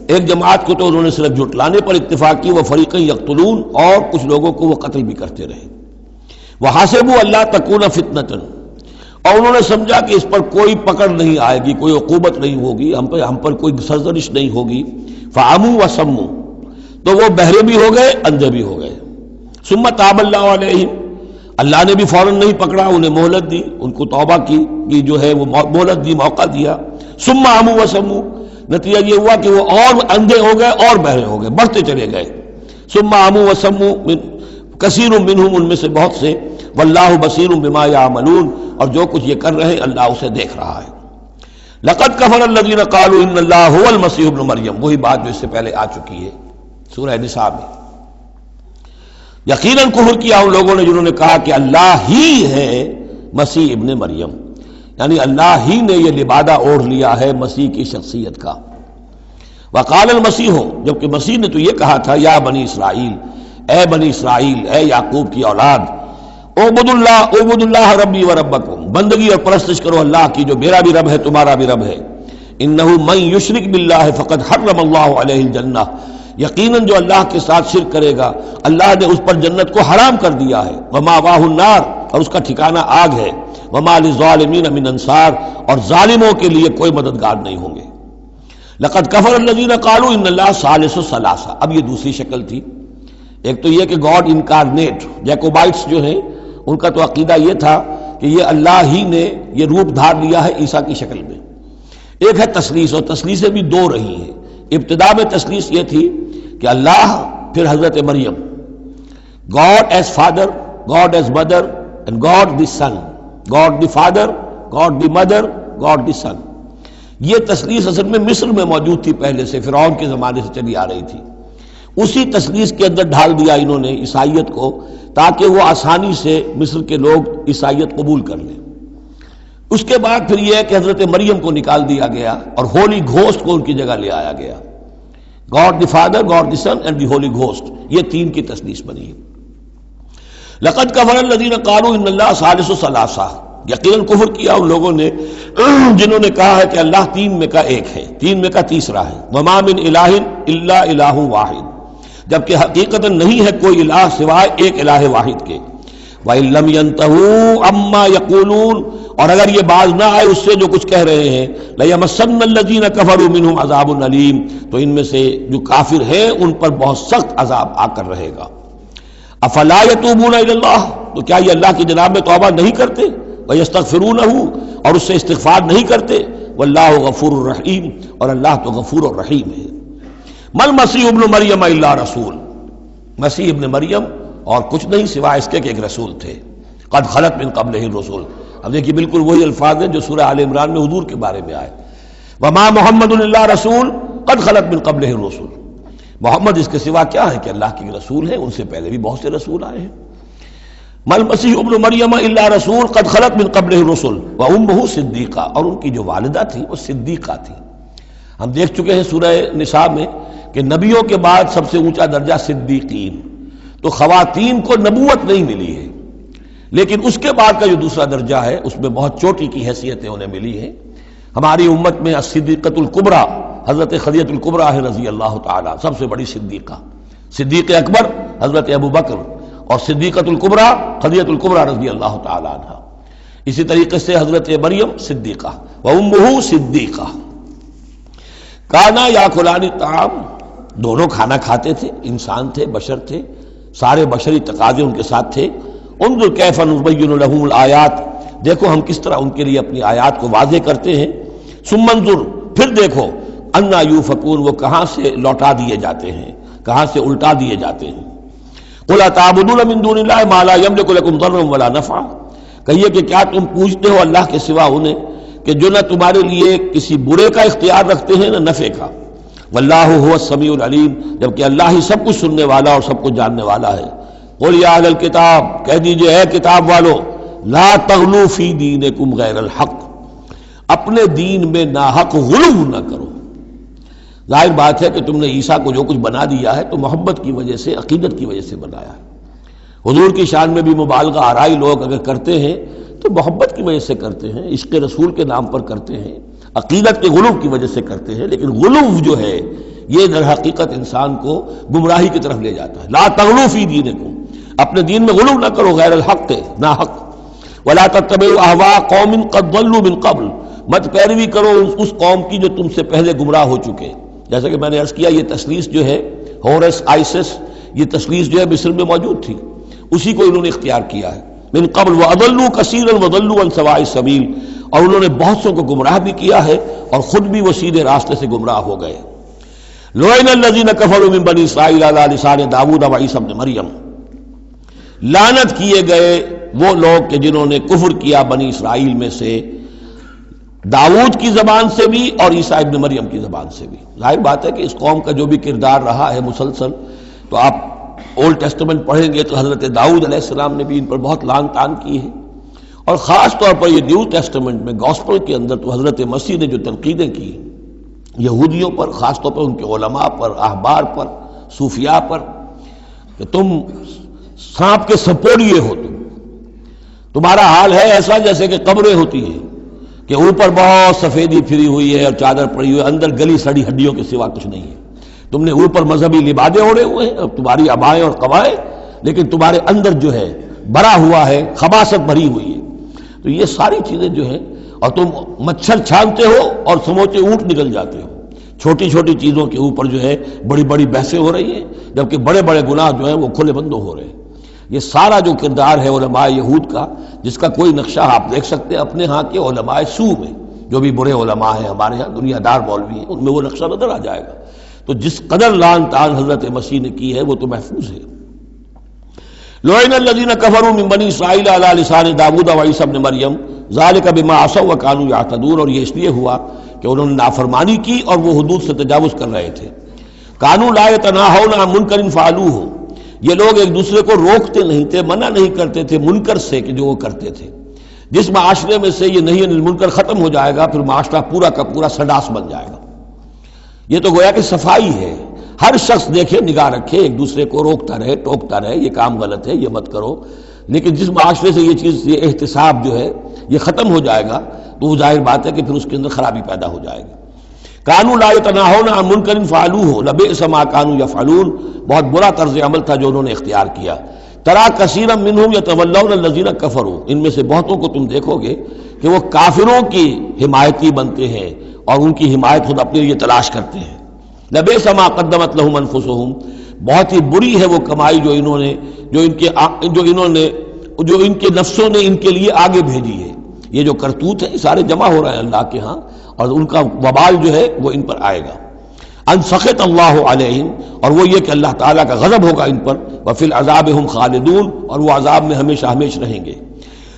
S1: ایک جماعت کو تو انہوں نے صرف جھٹلانے پر اتفاق کی، وہ فریقاً یقتلون، اور کچھ لوگوں کو وہ قتل بھی کرتے رہے۔ وحسبوا اللہ تکون فتنۃ، اور انہوں نے سمجھا کہ اس پر کوئی پکڑ نہیں آئے گی، کوئی عقوبت نہیں ہوگی، ہم پر کوئی سرزنش نہیں ہوگی، فعموا وصموا، تو وہ بہرے بھی ہو گئے، اندھے بھی ہو گئے۔ ثم تاب اللہ علیہم، اللہ نے بھی فوراً نہیں پکڑا، انہیں مہلت دی، ان کو توبہ کی جو ہے وہ مہلت دی، موقع دیا۔ ثم عموا وصموا، نتیجہ یہ ہوا کہ وہ اور اندھے ہو گئے اور بہرے ہو گئے، بڑھتے چلے گئے۔ ثم عموا وصموا کثیر منہم، ان میں سے بہت سے، واللہ بصیر بما یعملون، اور جو کچھ یہ کر رہے ہیں اللہ اسے دیکھ رہا ہے۔ لقد کفر الذین قالوا ان اللہ هو المسیح ابن مریم، وہی بات جو اس سے پہلے آ چکی ہے سورہ نساء میں۔ یقیناً کفر کیا ان لوگوں نے جنہوں نے کہا کہ اللہ ہی ہے مسیح ابن مریم، یعنی اللہ ہی نے یہ لبادہ اوڑھ لیا ہے مسیح کی شخصیت کا۔ وقال المسیح، جبکہ مسیح نے تو یہ کہا تھا یا بنی اسرائیل، اے بنی اسرائیل، اے یعقوب کی اولاد، اعبد اللہ ربی و ربکم، بندگی اور پرستش کرو اللہ کی جو میرا بھی رب ہے تمہارا بھی رب ہے۔ انہ من یشرک باللہ فقد حرم اللہ علیہ الجنہ، یقیناً جو اللہ کے ساتھ شرک کرے گا اللہ نے اس پر جنت کو حرام کر دیا ہے، ومأواہ النار، اور اس کا ٹھکانہ آگ ہے، وما للظالمین من انصار، اور ظالموں کے لیے کوئی مددگار نہیں ہوں گے۔ لقد کفر الذین قالوا ان اللہ ثالث ثلاثہ، اب یہ دوسری شکل تھی۔ ایک تو یہ کہ گاڈ انکارنیٹ، جیکوبائٹس جو ہیں ان کا تو عقیدہ یہ تھا کہ یہ اللہ ہی نے یہ روپ دھار لیا ہے عیسیٰ کی شکل میں۔ ایک ہے تثلیث، اور تثلیثیں بھی دو رہی ہیں۔ ابتدا میں تثلیث یہ تھی کہ اللہ، پھر حضرت Maryam, God as father, God as mother, and God the son, God the father, God the mother, God the son. یہ تثلیث اصل میں مصر میں موجود تھی پہلے سے، فرعون کے زمانے سے چلی آ رہی تھی۔ اسی تثلیث کے اندر ڈھال دیا انہوں نے عیسائیت کو، تاکہ وہ آسانی سے مصر کے لوگ عیسائیت قبول کر لیں۔ اس کے بعد پھر یہ ہے کہ حضرت مریم کو نکال دیا گیا اور ہولی گھوسٹ کو ان کی جگہ لے آیا گیا۔ God the father, God the Son and the Holy Ghost, یہ تین کی تثلیث بنی ہے۔ لقد کفر الذین قالوا ان اللہ ثالث ثلاثہ، یقیناً کفر کیا ان لوگوں نے جنہوں نے کہا ہے کہ اللہ تین میں کا ایک ہے، تین میں کا تیسرا ہے۔ وما من الہ الا الہ واحد، جبکہ حقیقتاً نہیں ہے کوئی الہ سوائے ایک الہ واحد کے۔ وَإِن لَّمْ يَنْتَهُوا عَمَّا يَقُولُونَ، اور اگر یہ باز نہ آئے اس سے جو کچھ کہہ رہے ہیں، لَيَمَسَّنَّ الَّذِينَ كَفَرُوا مِنْهُمْ عَذَابٌ أَلِيمٌ، تو ان میں سے جو کافر ہیں ان پر بہت سخت عذاب آ کر رہے گا۔ أَفَلَا يَتُوبُونَ إِلَى اللَّهِ، تو کیا یہ اللہ کی جناب میں توبہ نہیں کرتے؟ وَيَسْتَغْفِرُونَهُ، اور اس سے استغفار نہیں کرتے؟ وَاللَّهُ غَفُورٌ رَحِيمٌ، اور اللہ تو غفور اور رحیم ہے۔ مل مسیح ابن مریم الا رسول، مسیح ابن مریم اور کچھ نہیں سوائے اس کے کہ ایک رسول تھے۔ قد خلت من قبلہ الرسل، اب دیکھیے بالکل وہی الفاظ ہیں جو سورہ آل عمران میں حضور کے بارے میں آئے، وما محمد الا رسول قد خلت من قبلہ الرسل، محمد اس کے سوا کیا ہے کہ اللہ کے رسول ہیں، ان سے پہلے بھی بہت سے رسول آئے ہیں۔ مل مسیح ابن مریم الا رسول قد خلت من قبلہ الرسل وامہ صدیقہ، اور ان کی جو والدہ تھی وہ صدیقہ تھی۔ ہم دیکھ چکے ہیں سورہ نساء میں کہ نبیوں کے بعد سب سے اونچا درجہ صدیقین، تو خواتین کو نبوت نہیں ملی ہے، لیکن اس کے بعد کا جو دوسرا درجہ ہے اس میں بہت چوٹی کی حیثیتیں انہیں ملی ہیں۔ ہماری امت میں الصدیقۃ الکبریٰ حضرت خدیجہ الکبریٰ ہے رضی اللہ تعالیٰ، سب سے بڑی صدیقہ، صدیق اکبر حضرت ابو بکر، اور صدیقۃ الکبریٰ خدیجہ الکبریٰ رضی اللہ تعالیٰ عنہ۔ اسی طریقے سے حضرت مریم صدیقہ وامہ صدیقہ۔ کانا یاکلان الطعام، دونوں کھانا کھاتے تھے، انسان تھے، بشر تھے، سارے بشری تقاضے ان کے ساتھ تھے۔ انظر کیف نبین لہم الآیات، دیکھو ہم کس طرح ان کے لیے اپنی آیات کو واضح کرتے ہیں۔ ثم انظر، پھر دیکھو، انا یوفکون، وہ کہاں سے لوٹا دیے جاتے ہیں، کہاں سے الٹا دیے جاتے ہیں۔ قل اتعبدون من دون اللہ ما لا یملک لکم ضرا ولا نفعا، کہیے کہ کیا تم پوجتے ہو اللہ کے سوا انہیں کہ جو نہ تمہارے لیے کسی برے کا اختیار رکھتے ہیں نہ نفع کا۔ واللہ هو السمیع العلیم، جبکہ اللہ ہی سب کچھ سننے والا اور سب کچھ جاننے والا ہے۔ قل یا اہل الکتاب، کہہ دیجئے اے کتاب والو، لا تغلوا فی دینکم غیر الحق، اپنے دین میں ناحق غلو نہ کرو۔ ظاہر بات ہے کہ تم نے عیسیٰ کو جو کچھ بنا دیا ہے تو محبت کی وجہ سے، عقیدت کی وجہ سے بنایا ہے۔ حضور کی شان میں بھی مبالغہ آرائی لوگ اگر کرتے ہیں تو محبت کی وجہ سے کرتے ہیں، عشق رسول کے نام پر کرتے ہیں، عقیدت کے غلو کی وجہ سے کرتے ہیں، لیکن غلو جو ہے یہ در حقیقت انسان کو گمراہی کی طرف لے جاتا ہے۔ لا تغلوا فی دینکم، اپنے دین میں غلو نہ کرو غیر الحق، ناحق۔ ولا تتبعوا اهواء قوم قد ضلوا من قبل، مت پیروی کرو اس قوم کی جو تم سے پہلے گمراہ ہو چکے. جیسا کہ میں نے عرض کیا یہ تثلیث جو ہے ہورس آئسس، یہ تثلیث جو ہے مصر میں موجود تھی، اسی کو انہوں نے اختیار کیا ہے. من قبل واضلوا كثيرا وضلوا عن سواء السبيل، اور انہوں نے بہت سو کو گمراہ بھی کیا ہے اور خود بھی وہ سیدھے راستے سے گمراہ ہو گئے. لعن الذين كفروا من بني اسرائيل على لسان داود وعيسى ابن مريم، لعنت کیے گئے وہ لوگ کہ جنہوں نے کفر کیا بنی اسرائیل میں سے داؤد کی زبان سے بھی اور عیسیٰ ابن مریم کی زبان سے بھی. ظاہر بات ہے کہ اس قوم کا جو بھی کردار رہا ہے مسلسل، تو آپ اولڈ ٹیسٹمنٹ پڑھیں گے تو حضرت داؤد علیہ السلام نے بھی ان پر بہت لعن طعن کی ہے، اور خاص طور پر یہ نیو ٹیسٹمنٹ میں گاسپل کے اندر تو حضرت مسیح نے جو تنقیدیں کی یہودیوں پر، خاص طور پر ان کے علماء پر، احبار پر، صوفیاء پر، کہ تم سانپ کے سپوڑیے ہو، تمہارا حال ہے ایسا جیسے کہ قبریں ہوتی ہیں کہ اوپر بہت سفیدی پھری ہوئی ہے اور چادر پڑی ہوئی ہے، اندر گلی سڑی ہڈیوں کے سوا کچھ نہیں ہے. تم نے اوپر مذہبی لبادے اوڑے ہوئے ہیں، تمہاری ابائیں اور قبائیں، لیکن تمہارے اندر جو ہے بھرا ہوا ہے، خباثت بھری ہوئی ہے. تو یہ ساری چیزیں جو ہیں، اور تم مچھر چھانتے ہو اور سموچے اونٹ نکل جاتے ہو. چھوٹی چھوٹی چیزوں کے اوپر جو ہے بڑی بڑی بحثیں ہو رہی ہیں، جبکہ بڑے بڑے گناہ جو ہیں وہ کھلے بندوں ہو رہے ہیں. یہ سارا جو کردار ہے علماء یہود کا، جس کا کوئی نقشہ آپ دیکھ سکتے ہیں اپنے ہاں کے علماء سو میں، جو بھی برے علماء ہیں ہمارے ہاں دنیا دار مولوی ہیں، ان میں وہ نقشہ نظر آ جائے گا. تو جس قدر لعن طعن حضرت مسیح نے کی ہے وہ تو محفوظ ہے. لعن الذین کفروا من بنی اسرائیل علی لسان داؤد وعیسی ابن مریم ذلک بما عصوا وکانوا یعتدون، اور یہ اس لیے ہوا کہ انہوں نے نافرمانی کی اور وہ حدود سے تجاوز کر رہے تھے. کانوا لا یتناہون عن منکر فعلوہ، یہ لوگ ایک دوسرے کو روکتے نہیں تھے، منع نہیں کرتے تھے منکر سے کہ جو وہ کرتے تھے. جس معاشرے میں سے یہ نہیں منکر ختم ہو جائے گا، پھر معاشرہ پورا کا پورا سڈاس بن جائے گا. یہ تو گویا کہ صفائی ہے، ہر شخص دیکھے، نگاہ رکھے، ایک دوسرے کو روکتا رہے، ٹوکتا رہے، یہ کام غلط ہے، یہ مت کرو. لیکن جس معاشرے سے یہ چیز، یہ احتساب جو ہے یہ ختم ہو جائے گا، تو وہ ظاہر بات ہے کہ پھر اس کے اندر خرابی پیدا ہو جائے گی. کانوا لا یتناہون عن منکر فعلوہ لبئس ما کانوا یفعلون، بہت برا طرز عمل تھا جو انہوں نے اختیار کیا. ترا کثیرا منہم یتولون الذین کفروا، ان میں سے بہتوں کو تم دیکھو گے کہ وہ کافروں کی حمایتی بنتے ہیں اور ان کی حمایت خود اپنے لیے تلاش کرتے ہیں. لبئس ما قدمت لہم انفسہم، بہت ہی بری ہے وہ کمائی جو ان کے نفسوں نے ان کے لیے آگے بھیجی ہے. یہ جو کرتوت ہے سارے جمع ہو رہے ہیں اللہ کے ہاں، اور ان کا وبال جو ہے وہ ان پر آئے گا. ان سخط اللہ علیہم، اور وہ یہ کہ اللہ تعالیٰ کا غضب ہوگا ان پر. وفی العذاب ہم خالدون، اور وہ عذاب میں ہمیشہ ہمیش رہیں گے.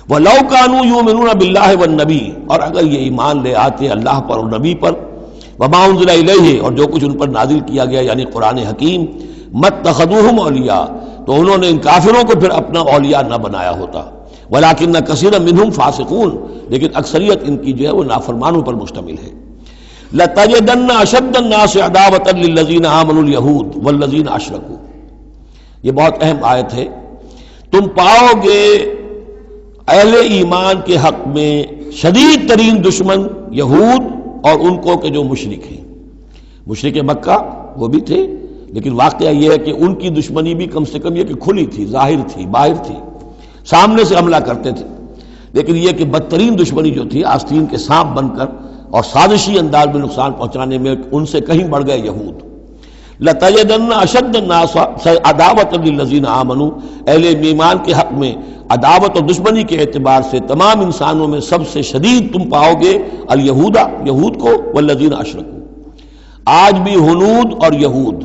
S1: وَلَوْ كَانُوا يُؤْمِنُونَ بِاللَّهِ وَالنَّبِيِّ، اور اگر یہ ایمان لے آتے اللہ پر اور نبی پر، وَمَا أُنزِلَ إِلَيْهِ، اور جو کچھ ان پر نازل کیا گیا یعنی قرآن حکیم، مَتَّخَذُوهُمْ أَوْلِيَاءَ، تو انہوں نے ان کافروں کو پھر اپنا اولیاء نہ بنایا ہوتا. وَلَكِنَّ كَثِيرًا مِّنْهُمْ فَاسِقُونَ، لیکن اکثریت ان کی جو ہے وہ نافرمانوں پر مشتمل ہے. لَتَجِدَنَّ أَشَدَّ النَّاسِ عَدَاوَةً لِّلَّذِينَ آمَنُوا الْيَهُودَ وَالَّذِينَ أَشْرَكُوا، یہ بہت اہم آیت ہے. تم پاؤ گے اہل ایمان کے حق میں شدید ترین دشمن یہود اور ان کو کہ جو مشرک ہیں. مشرک مکہ وہ بھی تھے، لیکن واقعہ یہ ہے کہ ان کی دشمنی بھی کم سے کم یہ کہ کھلی تھی، ظاہر تھی، باہر تھی، سامنے سے حملہ کرتے تھے. لیکن یہ کہ بدترین دشمنی جو تھی آستین کے سانپ بن کر اور سازشی انداز میں نقصان پہنچانے میں ان سے کہیں بڑھ گئے یہود. لَتَجِدَنَّ أَشَدَّ النَّاسِ عَدَاوَةً لِّلَّذِينَ آمَنُوا، اہل ایمان کے حق میں عداوت اور دشمنی کے اعتبار سے تمام انسانوں میں سب سے شدید تم پاؤ گے الیہود، یہود کو، والذین اشرکوا. آج بھی ہنود اور یہود،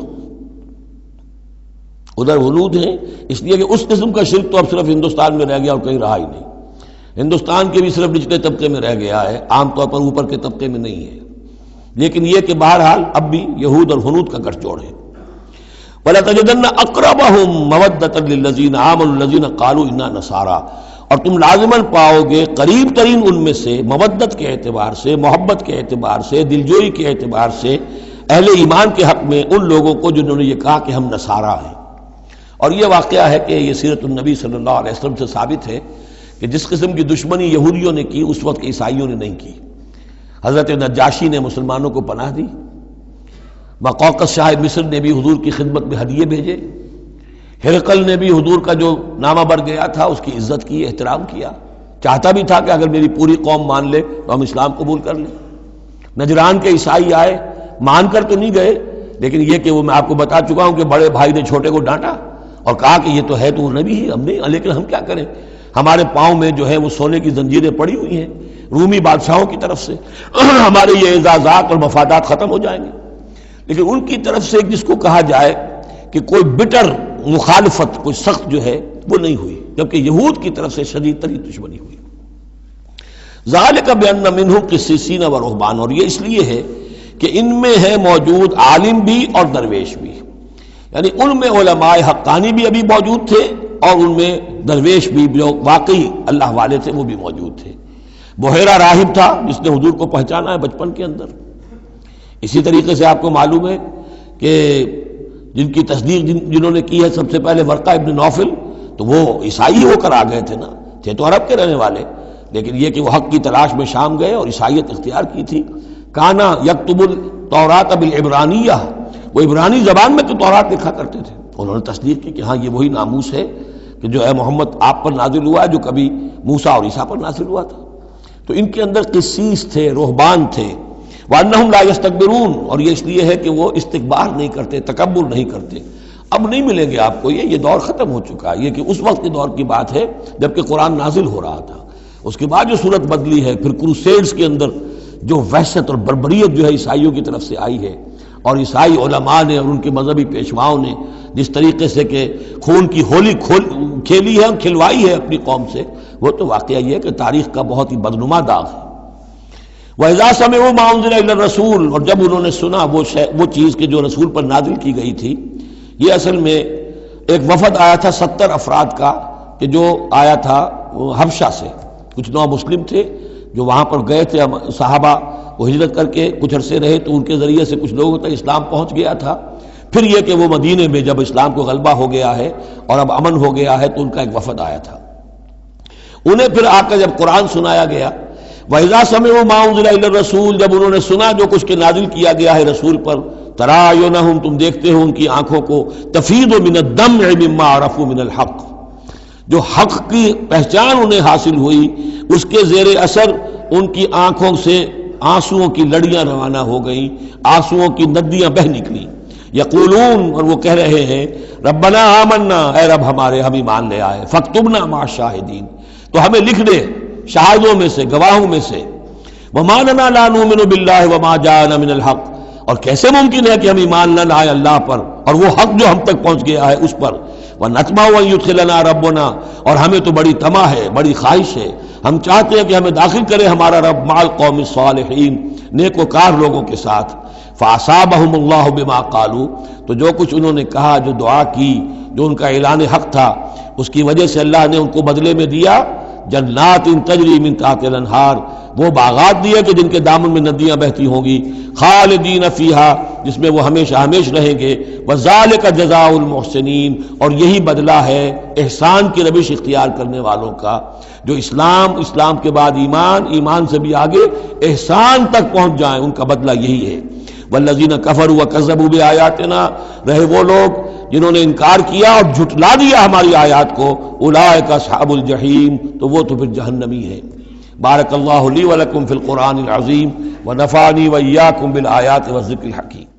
S1: ادھر ہنود ہیں اس لیے کہ اس قسم کا شرک تو اب صرف ہندوستان میں رہ گیا اور کہیں رہا ہی نہیں. ہندوستان کے بھی صرف نچلے طبقے میں رہ گیا ہے، عام طور پر اوپر کے طبقے میں نہیں ہے. لیکن یہ کہ بہرحال اب بھی یہود اور ہنود کا گٹھ جوڑ ہے. وَلَتَجِدَنَّ أَقْرَبَهُمْ مَوَدَّةً لِّلَّذِينَ آمَنُوا الَّذِينَ قَالُوا إِنَّا نَصَارَىٰ، اور تم لازماً پاؤ گے قریب ترین ان میں سے مودت کے اعتبار سے، محبت کے اعتبار سے، دلجوئی کے اعتبار سے اہل ایمان کے حق میں ان لوگوں کو جنہوں نے یہ کہا کہ ہم نصارہ ہیں. اور یہ واقعہ ہے کہ یہ سیرت النبی صلی اللہ علیہ وسلم سے ثابت ہے کہ جس قسم کی دشمنی یہودیوں نے کی اس وقت عیسائیوں نے نہیں کی. حضرت نجاشی نے مسلمانوں کو پناہ دی، مقوقس شاہ مصر نے بھی حضور کی خدمت میں ہدیے بھیجے، ہرقل نے بھی حضور کا جو نامہ بر گیا تھا اس کی عزت کی، احترام کیا. چاہتا بھی تھا کہ اگر میری پوری قوم مان لے تو ہم اسلام قبول کر لیں۔ نجران کے عیسائی آئے، مان کر تو نہیں گئے، لیکن یہ کہ وہ میں آپ کو بتا چکا ہوں کہ بڑے بھائی نے چھوٹے کو ڈانٹا اور کہا کہ یہ تو ہے تو نبی ہی، ہم نہیں، لیکن ہم کیا کریں، ہمارے پاؤں میں جو ہے وہ سونے کی زنجیریں پڑی ہوئی ہیں رومی بادشاہوں کی طرف سے، ہمارے یہ اعزازات اور مفادات ختم ہو جائیں گے۔ لیکن ان کی طرف سے جس کو کہا جائے کہ کوئی بٹر مخالفت، کوئی سخت جو ہے وہ نہیں ہوئی، جبکہ یہود کی طرف سے شدید ترین دشمنی ہوئی۔ ذالک بأن منہم قسیسین و رہبان، اور یہ اس لیے ہے کہ ان میں ہے موجود عالم بھی اور درویش بھی، یعنی ان میں علماء حقانی بھی ابھی موجود تھے اور ان میں درویش بھی جو واقعی اللہ والے تھے وہ بھی موجود تھے۔ بحیرہ راہب تھا جس نے حضور کو پہچانا ہے بچپن کے اندر۔ اسی طریقے سے آپ کو معلوم ہے کہ جن کی تصدیق جنہوں نے کی ہے سب سے پہلے ورقہ ابن نوفل، تو وہ عیسائی ہو کر آ گئے تھے نا، تھے تو عرب کے رہنے والے، لیکن یہ کہ وہ حق کی تلاش میں شام گئے اور عیسائیت اختیار کی تھی۔ کانا یکتب التوراۃ بالعبرانیہ، وہ عبرانی زبان میں تو تورات لکھا کرتے تھے۔ انہوں نے تصدیق کی کہ ہاں یہ وہی ناموس ہے کہ جو ہے محمد آپ پر نازل ہوا ہے، جو کبھی موسیٰ اور عیسیٰ پر نازل ہوا تھا۔ تو ان کے اندر قسیس تھے، رہبان تھے، وانہم لا یستکبرون، اور یہ اس لیے ہے کہ وہ استکبار نہیں کرتے، تکبر نہیں کرتے۔ اب نہیں ملیں گے آپ کو، یہ دور ختم ہو چکا ہے، یہ کہ اس وقت کے دور کی بات ہے جبکہ قرآن نازل ہو رہا تھا۔ اس کے بعد جو صورت بدلی ہے، پھر کروسیڈز کے اندر جو وحشت اور بربریت جو ہے عیسائیوں کی طرف سے آئی ہے، اور عیسائی علماء نے اور ان کے مذہبی پیشواؤں نے جس طریقے سے کہ خون کی ہولی کھیلی ہے اور کھلوائی ہے اپنی قوم سے، وہ تو واقعہ یہ ہے کہ تاریخ کا بہت ہی بدنما داغ ہے۔ وَإِذَا سَمِعُوا مَا أُنزِلَ إِلَى الرَّسُولِ، اور جب انہوں نے سنا وہ چیز کہ جو رسول پر نازل کی گئی تھی۔ یہ اصل میں ایک وفد آیا تھا 70 افراد کا، کہ جو آیا تھا حبشہ سے، کچھ نو مسلم تھے جو وہاں پر گئے تھے، صحابہ وہ ہجرت کر کے کچھ عرصے رہے تو ان کے ذریعے سے کچھ لوگوں تک اسلام پہنچ گیا تھا۔ پھر یہ کہ وہ مدینے میں جب اسلام کو غلبہ ہو گیا ہے اور اب امن ہو گیا ہے تو ان کا ایک وفد آیا تھا۔ انہیں پھر آ کر جب قرآن سنایا گیا، وَإِذَا سَمِعُوا مَا أُنزِلَ إِلَى الرَّسُولِ، جب انہوں نے سنا جو کچھ کہ نازل کیا گیا ہے رسول پر، تَرَىٰ أَعْيُنَهُمْ، تم دیکھتے ہو ان کی آنکھوں کو، تَفِيضُ مِنَ الدَّمْعِ مِمَّا عَرَفُوا مِنَ الْحَقِّ، جو حق کی پہچان انہیں حاصل ہوئی اس کے زیر اثر ان کی آنکھوں سے آنسوؤں کی لڑیاں روانہ ہو گئیں، آنسوؤں کی ندیاں بہہ نکلیں۔ یقولون، اور وہ کہہ رہے ہیں، ربنا آمنا، اے رب ہمارے ہم ایمان لے آئے، فاکتبنا مع الشاہدین، تو ہمیں لکھ دے شاہدوں میں سے، گواہوں میں سے۔ وما لنا لا نؤمن باللہ وما جاءنا من الحق، اور کیسے ممکن ہے کہ ہم ایمان نہ لائیں اللہ پر اور وہ حق جو ہم تک پہنچ گیا ہے اس پر۔ وَنَطْمَعُ أَن يُدْخِلَنَا رَبُّنَا، اور ہمیں تو بڑی طمع ہے، بڑی خواہش ہے، ہم چاہتے ہیں کہ ہمیں داخل کرے ہمارا رب مع القوم الصالحین، نیک وکار لوگوں کے ساتھ۔ فَأَصَابَهُمُ اللَّهُ بِمَا قَالُوا، تو جو کچھ انہوں نے کہا، جو دعا کی، جو ان کا اعلان حق تھا، اس کی وجہ سے اللہ نے ان کو بدلے میں دیا جنات تجری من تحت الانہار، وہ باغات دیے کہ جن کے دامن میں ندیاں بہتی ہوں گی، خالدین فیہا، جس میں وہ ہمیشہ ہمیش رہیں گے، وذالک جزاء المحسنین، اور یہی بدلہ ہے احسان کی روش اختیار کرنے والوں کا، جو اسلام کے بعد ایمان سے بھی آگے احسان تک پہنچ جائیں، ان کا بدلہ یہی ہے۔ والذین کفروا وکذبوا بآیاتنا، رہے وہ لوگ جنہوں نے انکار کیا اور جھٹلا دیا ہماری آیات کو، اولئک اصحاب الجحیم، تو وہ تو پھر جہنمی ہے۔ بارک اللہ لی ولکم فی القرآن العظیم ونفعنی وإیاکم بالآیات والذکر الحکیم۔